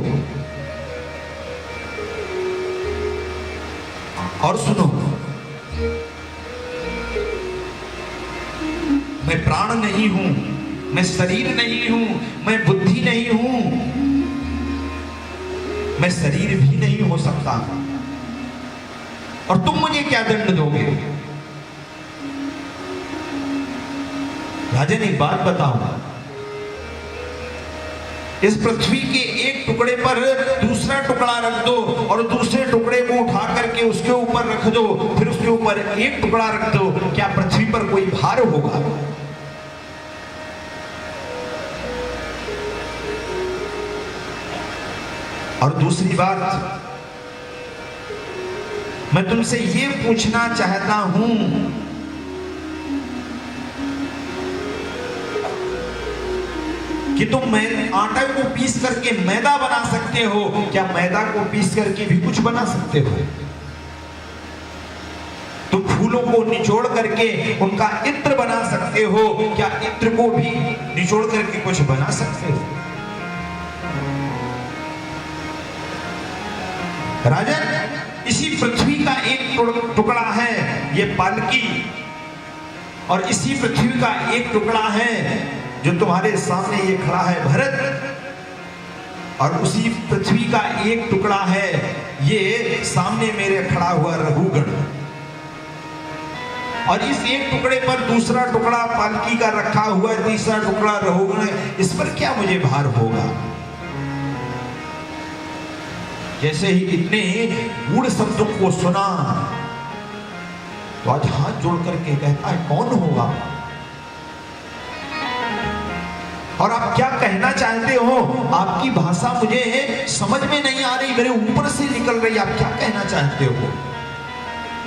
और सुनो, मैं प्राण नहीं हूं, मैं शरीर नहीं हूं, मैं बुद्धि नहीं हूं, मैं शरीर भी नहीं हो सकता। और तुम मुझे क्या दंड दोगे? राजन एक बात बताओ, इस पृथ्वी के एक टुकड़े पर दूसरा टुकड़ा रख दो और दूसरे टुकड़े को उठा करके उसके ऊपर रख दो, फिर उसके ऊपर एक टुकड़ा रख दो, क्या पृथ्वी पर कोई भार होगा? और दूसरी बात, मैं तुमसे ये पूछना चाहता हूं कि तुम आटा को पीस करके मैदा बना सकते हो, क्या मैदा को पीस करके भी कुछ बना सकते हो? तुम फूलों को निचोड़ करके उनका इत्र बना सकते हो, क्या इत्र को भी निचोड़ करके कुछ बना सकते हो? राजन, इसी पृथ्वी का एक टुकड़ा है ये पालकी, और इसी पृथ्वी का एक टुकड़ा है जो तुम्हारे सामने ये खड़ा है भरत, और उसी पृथ्वी का एक टुकड़ा है ये सामने मेरे खड़ा हुआ रहुगण। और इस एक टुकड़े पर दूसरा टुकड़ा पालकी का रखा हुआ है, तीसरा टुकड़ा रहोगण, इस पर क्या मुझे भार होगा? जैसे ही इतने गूढ़ शब्दों को सुना तो आज हाथ जोड़ करके कहता है, कौन होगा और आप क्या कहना चाहते हो? आपकी भाषा मुझे समझ में नहीं आ रही, मेरे ऊपर से निकल रही, आप क्या कहना चाहते हो?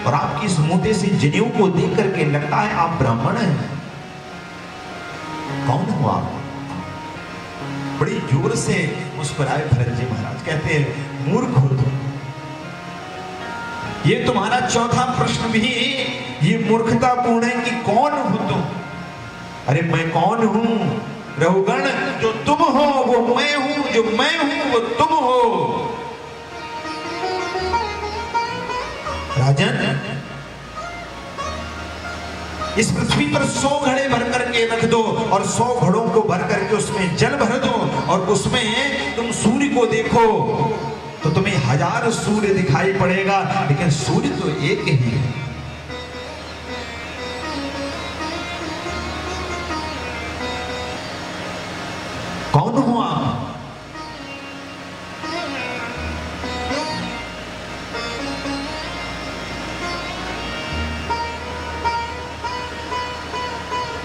और आपकी इस मोटे से जनेऊ को देख करके लगता है आप ब्राह्मण हैं। कौन हो आप? बड़ी जोर से मुस्कुराए भरत जी महाराज, कहते हैं, मूर्ख हो तुम। ये तुम्हारा चौथा प्रश्न भी ये मूर्खतापूर्ण है कि कौन हो तुम? अरे मैं कौन हूं? रहुगण, जो तुम हो वो मैं हूं, जो मैं हूं वो तुम हो। राजन, इस पृथ्वी पर 100 घड़े भर करके रख दो और 100 घड़ों को भर करके उसमें जल भर दो और उसमें तुम सूर्य को देखो तो तुम्हें 1000 सूर्य दिखाई पड़ेगा, लेकिन सूर्य तो एक ही है। कौन हो आप?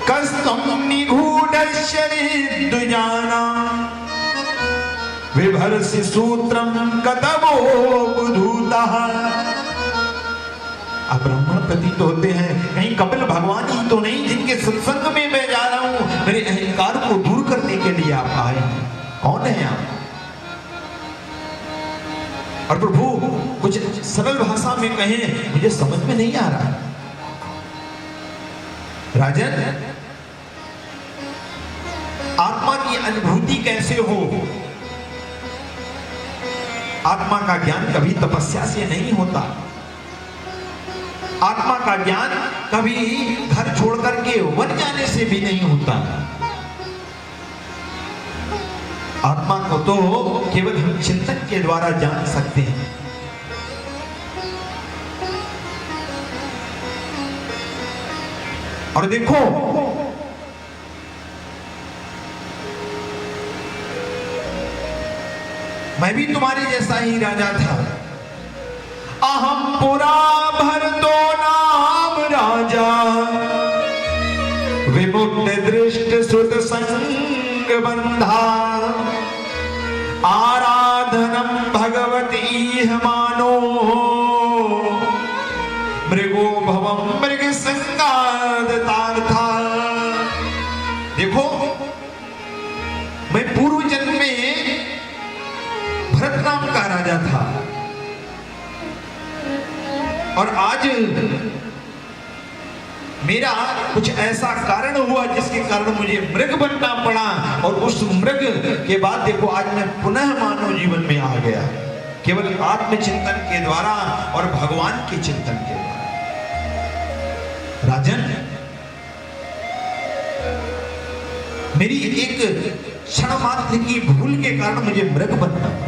कस्तम निगूढ़ जाना विभर्षि सूत्रम कतवो बुधूता। अब ब्राह्मण प्रतीत होते हैं, कहीं कपिल भगवान ही तो नहीं जिनके सत्संग में मैं जा रहा हूं, मेरे अहंकार को दूर करने के लिए आप आए हैं। कौन है आप? और प्रभु कुछ सरल भाषा में कहें, मुझे समझ में नहीं आ रहा। राजन, आत्मा की अनुभूति कैसे हो? आत्मा का ज्ञान कभी तपस्या से नहीं होता। आत्मा का ज्ञान कभी घर छोड़ करके वन जाने से भी नहीं होता। आत्मा को तो केवल हम चिंतन के द्वारा जान सकते हैं। और देखो, मैं भी तुम्हारे जैसा ही राजा था। अहम पुरा भरतो नाम राजा, विमुक्त दृष्ट सुत संग बंधा। आराधनम भगवती मानो, मृगो भवम मृग संगादतार्था। देखो, मैं पूर्व जन्म में भरत नाम का राजा था और आज मेरा कुछ ऐसा कारण हुआ जिसके कारण मुझे मृग बनना पड़ा, और उस मृग के बाद देखो आज मैं पुनः मानव जीवन में आ गया, केवल आत्मचिंतन के द्वारा और भगवान के चिंतन के द्वारा। राजन, मेरी एक क्षण मात्र की भूल के कारण मुझे मृग बनना पड़ा।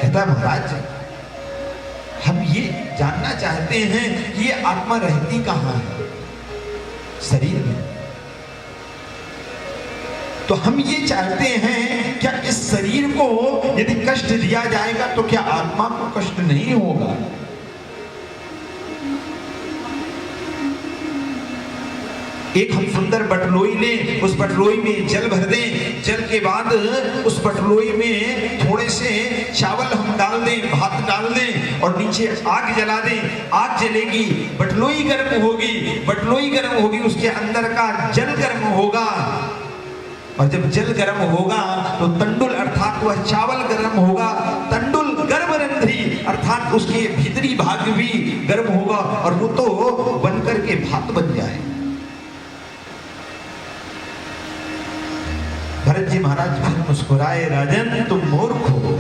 कहता है, महाराज हम ये जानना चाहते हैं कि ये आत्मा रहती कहां है? शरीर में। तो हम ये चाहते हैं, क्या इस शरीर को यदि कष्ट दिया जाएगा तो क्या आत्मा को कष्ट नहीं होगा? एक हम सुंदर बटलोई लें, उस बटलोई में जल भर दें, जल के बाद उस बटलोई में थोड़े से चावल हम डाल दें, भात डाल दें और नीचे आग जला दें। आग जलेगी, बटलोई गर्म होगी, बटलोई गर्म होगी, उसके अंदर का जल गर्म होगा, और जब जल गर्म होगा तो तंडुल अर्थात वह चावल गर्म होगा। तंडुल गर्भरंध्री अर्थात उसके भीतरी भाग भी गर्म होगा और वो तो बन करके भात बन जाए। भरत जी महाराज फिर मुस्कुराए, राजन तुम मूर्ख हो।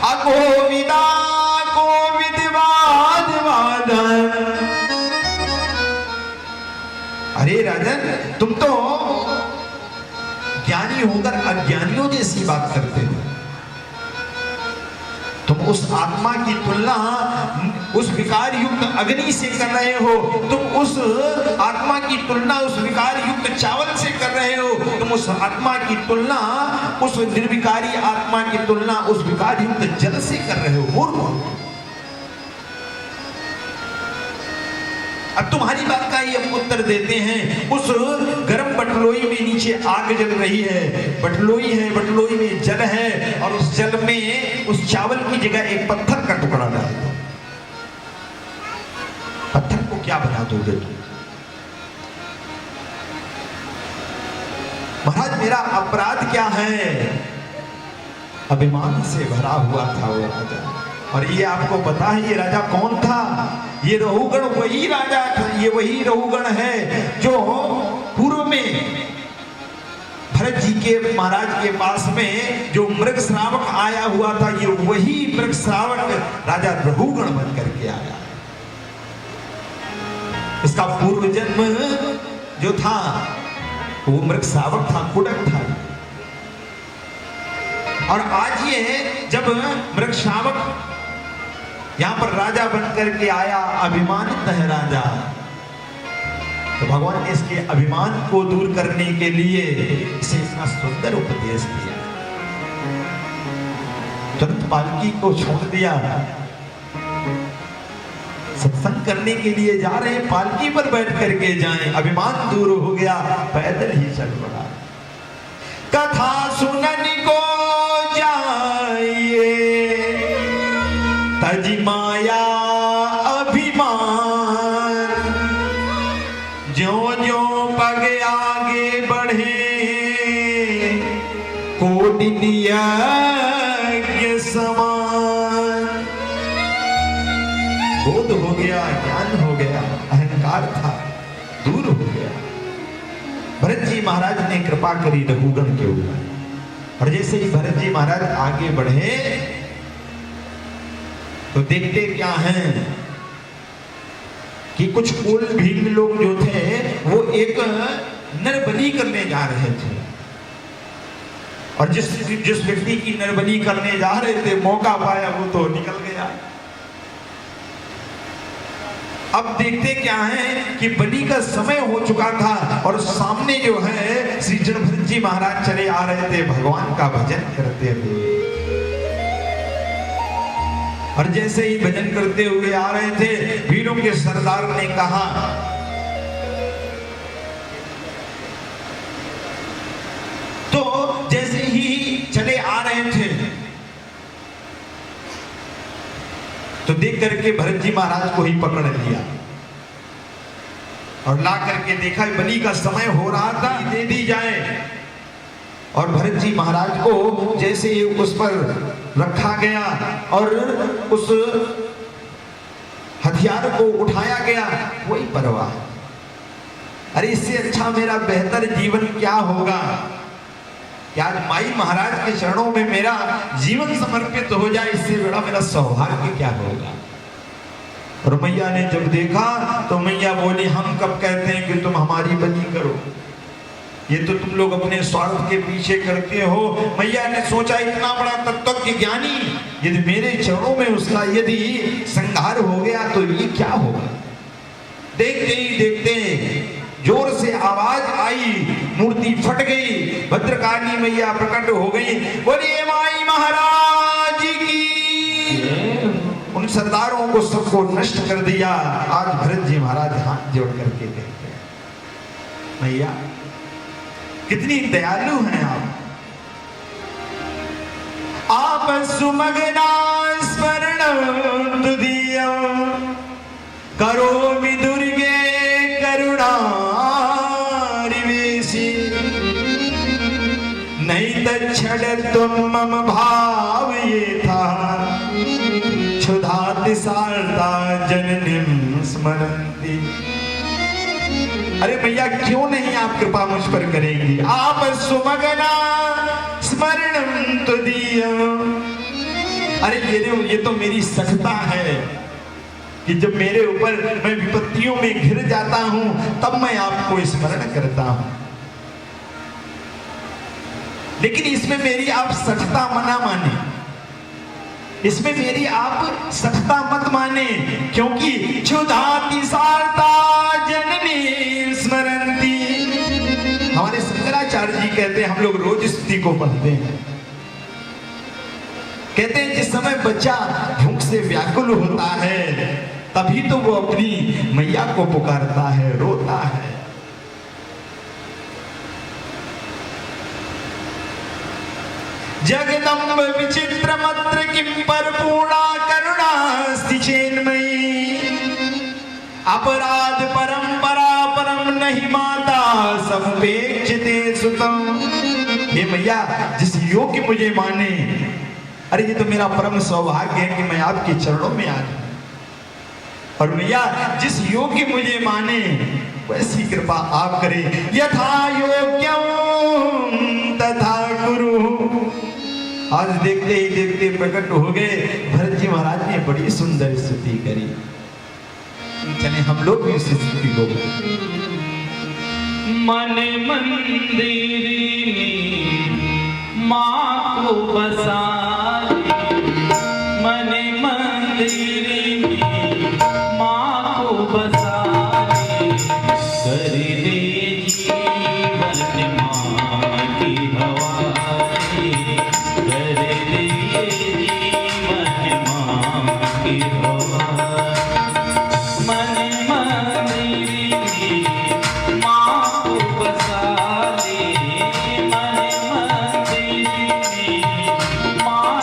अगोविदा गोविदवाद वादन। अरे राजन, तुम तो ज्ञानी होकर अज्ञानियों जैसी बात करते हो। तुम तुम उस आत्मा की तुलना उस विकार युक्त अग्नि से कर रहे हो, तुम उस आत्मा की तुलना उस विकार युक्त चावल से कर रहे हो, तुम उस आत्मा की तुलना उस निर्विकारी आत्मा की तुलना उस विकार युक्त जल से कर रहे हो। मूर्ख। अब तुम्हारी बात का ही हम उत्तर देते हैं। उस गर्म बटलोई में नीचे आग जल रही है, बटलोई है, बटलोई में जल है, और उस जल में उस चावल की जगह एक पत्थर का टुकड़ा डाल दो। पत्थर को क्या बना दोगे तुम? महाराज मेरा अपराध क्या है? अभिमान से भरा हुआ था वो राजा। और ये आपको पता है ये राजा कौन था? ये रहुगण वही राजा था, ये वही रहुगण है जो पूर्व में भरत जी के महाराज के पास में जो मृग श्रावक आया हुआ था, ये वही मृग श्रावक राजा रहुगण बन करके आया। इसका पूर्व जन्म जो था वो मृग श्रावक था, कुडक था। और आज ये जब मृग श्रावक यहां पर राजा बनकर के आया, अभिमानित है राजा, तो भगवान ने इसके अभिमान को दूर करने के लिए इसे इतना सुंदर उपदेश दिया। तुरंत पालकी को छोड़ दिया, सत्संग करने के लिए जा रहे हैं, पालकी पर बैठ करके जाएं, अभिमान दूर हो गया, पैदल ही चल पड़ा। कथा सुनने को जाइए तजी माया अभिमान, ज्यों ज्यों पग आगे बढ़े कोटिन्य समान। बोध हो गया, ज्ञान हो गया, अहंकार था दूर हो गया। भरत जी महाराज ने कृपा करी रघुगण के ऊपर, और जैसे ही भरत जी महाराज आगे बढ़े तो देखते क्या हैं कि कुछ कुल भील लोग जो थे वो एक नरबलि करने जा रहे थे, और जिस व्यक्ति की नरबलि करने जा रहे थे मौका पाया वो तो निकल गया। अब देखते क्या है कि बलि का समय हो चुका था, और सामने जो है श्री जनभरत जी महाराज चले आ रहे थे भगवान का भजन करते हुए। और जैसे ही भजन करते हुए आ रहे थे, वीरों के सरदार ने कहा तो जैसे ही चले आ रहे थे तो देख करके भरत जी महाराज को ही पकड़ लिया और ला करके देखा बलि का समय हो रहा था, दे दी जाए। और भरत जी महाराज को जैसे ही उस पर रखा गया और उस हथियार को उठाया गया, वही परवाह। अरे इससे अच्छा मेरा बेहतर जीवन क्या होगा कि आज माई महाराज के चरणों में मेरा जीवन समर्पित हो जाए, इससे बड़ा मेरा सौभाग्य क्या होगा। और मैया ने जब देखा तो मैया बोली, हम कब कहते हैं कि तुम हमारी बलि करो, ये तो तुम लोग अपने स्वार्थ के पीछे करते हो। मैया ने सोचा इतना बड़ा तत्व ज्ञानी यदि मेरे चरणों में उसका यदि संहार हो गया तो ये क्या होगा। देखते ही देखते जोर से आवाज आई, मूर्ति फट गई, भद्रकाली मैया प्रकट हो गई। बोलिए माई महाराज की। उन सरदारों को सबको नष्ट कर दिया। आज भरत जी महाराज हाथ जोड़ करके कहते हैं, मैया कितनी दयालु हैं आप सुमगना स्मरण तुदिया करो दुर्गे करुणा नहीं तक्षण तुम मम भाव ये था क्षुधाति सारता जननिम स्मरन्ति। अरे भैया क्यों नहीं आप कृपा मुझ पर करेंगी। आप सुमगना स्मरणम तुदीयम। अरे ये तो मेरी सख्ता है कि जब मेरे ऊपर मैं विपत्तियों में घिर जाता हूं तब मैं आपको स्मरण करता हूं, लेकिन इसमें मेरी आप सख्ता मना माने। इसमें मेरी आप सत्ता मत माने, क्योंकि क्षुधाति सारता जननी स्मरंती। हमारे शंकराचार्य जी कहते हैं, हम लोग रोज स्तुति को पढ़ते हैं, कहते हैं जिस समय बच्चा भूख से व्याकुल होता है तभी तो वो अपनी मैया को पुकारता है, रोता है। जगदम्ब विचित्र मत्र किम परपूर्णा करुणास्ति चेन्मयी, अपराध परंपरा परम नहीं माता समुपेक्षिते सुतम। हे मैया, जिस योग्य मुझे माने, अरे ये तो मेरा परम सौभाग्य है कि मैं आपके चरणों में आ गया। और मैया, जिस योग्य मुझे माने वैसी कृपा आप करें। यथा योग्यम तथा गुरु। आज देखते ही देखते प्रकट हो गए, भरत जी महाराज ने बड़ी सुंदर स्तुति करी। चले हम लोग भी उस स्तुति को। मन मंदिर में माँ को बसा, मन मंदिर में माँ को बसा, कर दे जीवन माँ की हवाई, कर दे जीवन माँ की हवाई। मन मंदिर में माँ को बसा ले, मन मंदिर में माँ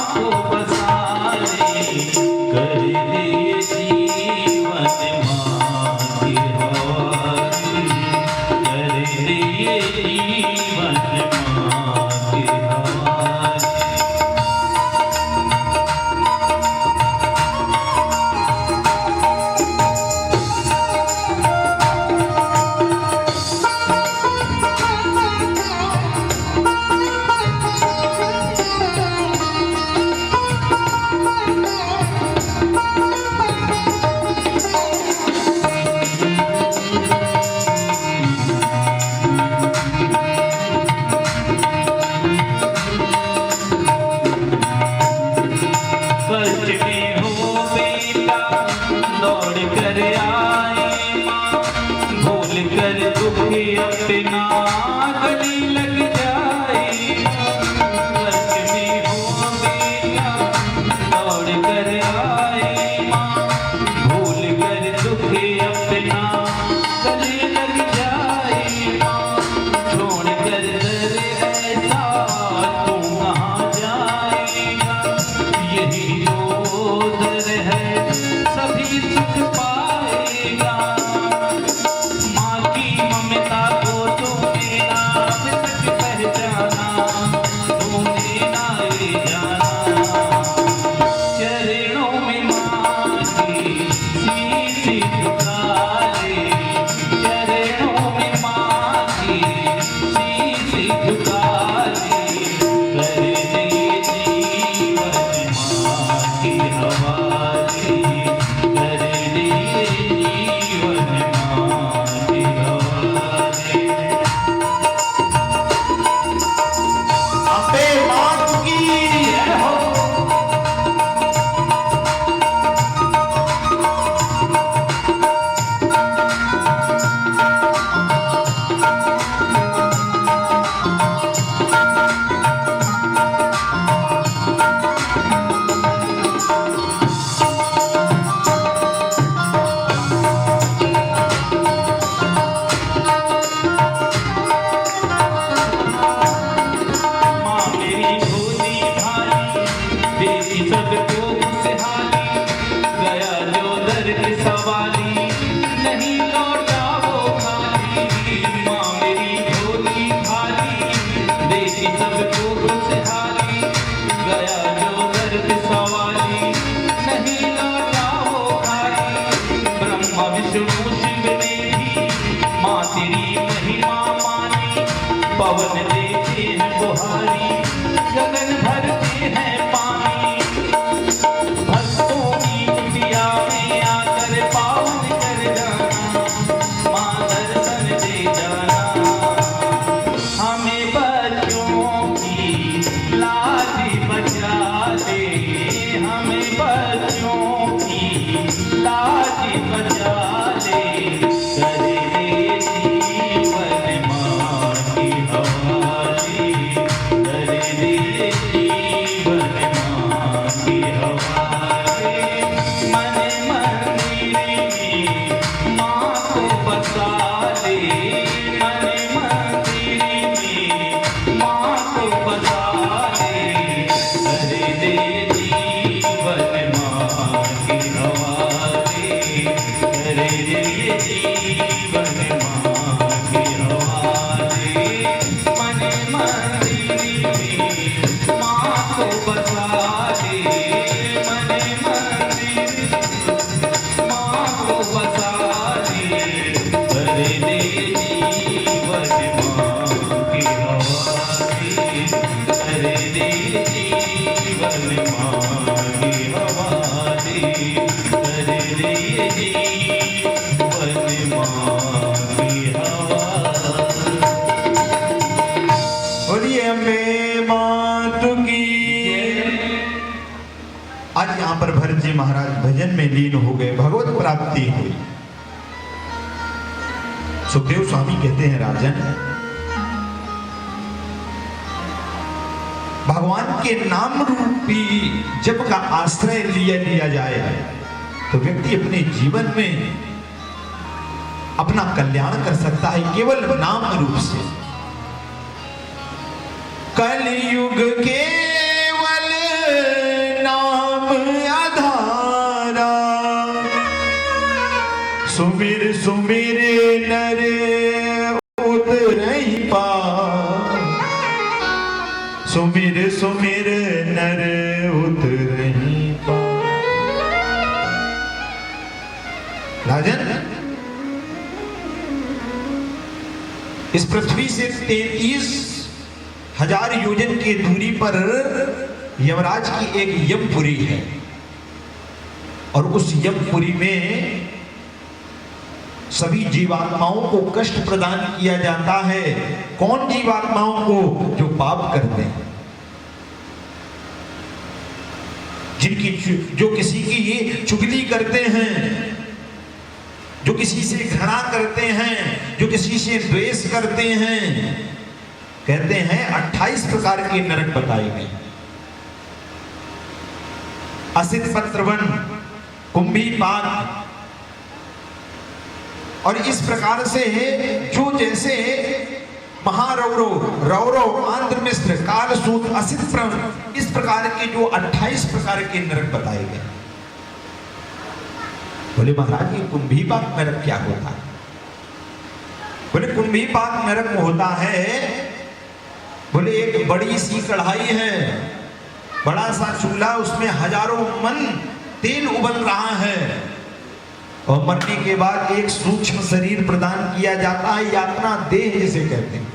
मांगी हवा दे कर रे जीवन मांगी हवा। बोलिए अम्बे मात की। आज यहाँ पर भरत जी महाराज भजन में लीन हो गए, भगवत प्राप्ति हुई। सुखदेव स्वामी कहते हैं राजन, भगवान के नाम रूपी जब का आश्रय लिया जाए तो व्यक्ति अपने जीवन में अपना कल्याण कर सकता है केवल नाम रूप से। कलयुग केवल नाम आधारा, सुमिर सुमिर नर उतरहि पार, सुमिर सुमिर नर उतरहि पार। राजन, इस पृथ्वी से 33,000 योजन की दूरी पर यमराज की एक यमपुरी है, और उस यमपुरी में सभी जीवात्माओं को कष्ट प्रदान किया जाता है। कौन जीवात्माओं को? जो पाप करते हैं, जो किसी की ये चुगली करते हैं, जो किसी से घृणा करते हैं, जो किसी से द्वेष करते हैं। कहते हैं 28 प्रकार के नरक बताए गए। असित पत्रवन, कुंभीपाक, और इस प्रकार से जो जैसे महारौरव, रौरव, आंध्रमिश्र, कालसूत, असित प्रवन, इस प्रकार के जो 28 प्रकार के नरक बताए गए। बोले महाराज ये कुंभीपाक नरक क्या होता है? बोले कुंभीपाक नरक होता है, बोले एक बड़ी सी कढ़ाई है, बड़ा सा चूल्हा, उसमें हजारों मन तेल उबल रहा है, और मरने के बाद एक सूक्ष्म शरीर प्रदान किया जाता है, यातना देह जिसे कहते हैं।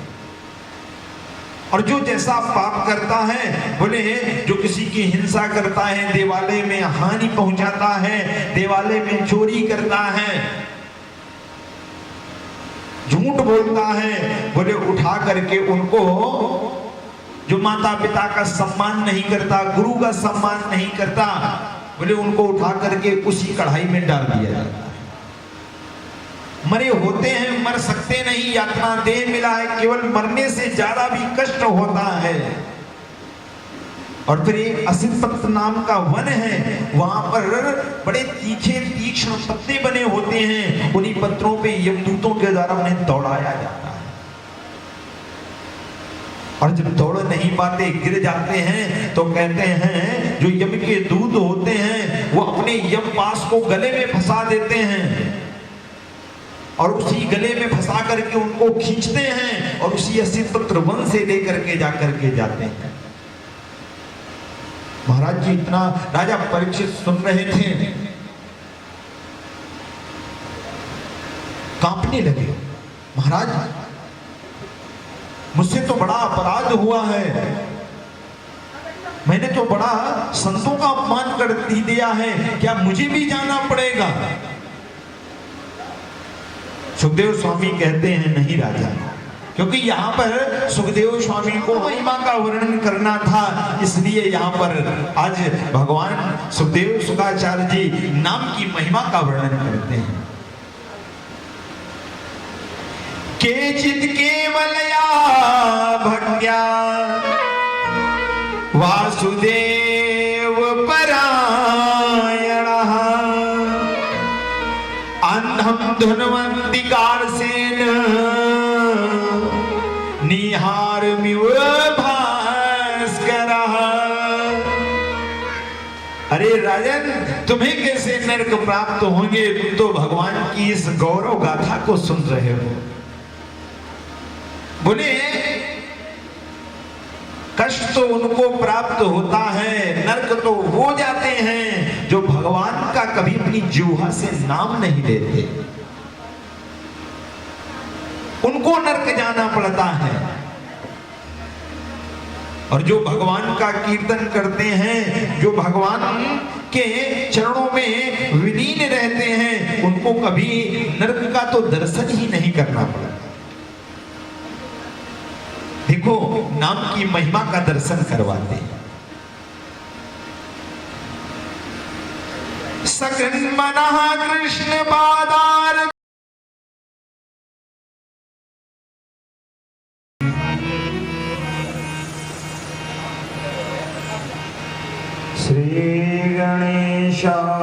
और जो जैसा पाप करता है, बोले जो किसी की हिंसा करता है, देवालय में हानि पहुंचाता है, देवालय में चोरी करता है, झूठ बोलता है, बोले उठा करके उनको, जो माता पिता का सम्मान नहीं करता, गुरु का सम्मान नहीं करता, बोले उनको उठा करके उसी कढ़ाई में डाल दिया जाता है। मरे होते हैं, मर सकते नहीं, यातना देह मिला है, केवल मरने से ज्यादा भी कष्ट होता है। और फिर एक असित नाम का वन है, वहां पर बड़े तीखे तीक्ष्ण पत्ते बने होते हैं, उन्हीं पत्रों पे यमदूतों के द्वारा उन्हें दौड़ाया जाता है, और जब दौड़ नहीं पाते, गिर जाते हैं, तो कहते हैं जो यम के दूत होते हैं वो अपने यम पास को गले में फंसा देते हैं, और उसी गले में फंसा करके उनको खींचते हैं, और उसी असित पत्र वन से लेकर के जाकर के जाते हैं। महाराज जी इतना, राजा परीक्षित सुन रहे थे, कांपने लगे। महाराज मुझसे तो बड़ा अपराध हुआ है, मैंने तो बड़ा संतों का अपमान कर दिया है, क्या मुझे भी जाना पड़ेगा? सुखदेव स्वामी कहते हैं नहीं राजा, क्योंकि यहाँ पर सुखदेव स्वामी को महिमा का वर्णन करना था, इसलिए यहाँ पर आज भगवान सुखदेव सुखाचार्य जी नाम की महिमा का वर्णन करते हैं। केचित् केवलया भक्त्या वासुदेव परायणः अन्धं धन्वन्तिकारसेन निहारमिव भास्करः। अरे राजन, तुम्हें कैसे नरक प्राप्त होंगे? तुम तो भगवान की इस गौरव गाथा को सुन रहे हो। बोले कष्ट तो उनको प्राप्त होता है, नरक तो वो जाते हैं जो भगवान का कभी अपनी जिह्वा से नाम नहीं लेते, उनको नरक जाना पड़ता है। और जो भगवान का कीर्तन करते हैं, जो भगवान के चरणों में विलीन रहते हैं, उनको कभी नरक का तो दर्शन ही नहीं करना पड़ा। देखो, नाम की महिमा का दर्शन करवाते हैं। सकन मनः कृष्ण पादार श्री गणेशाय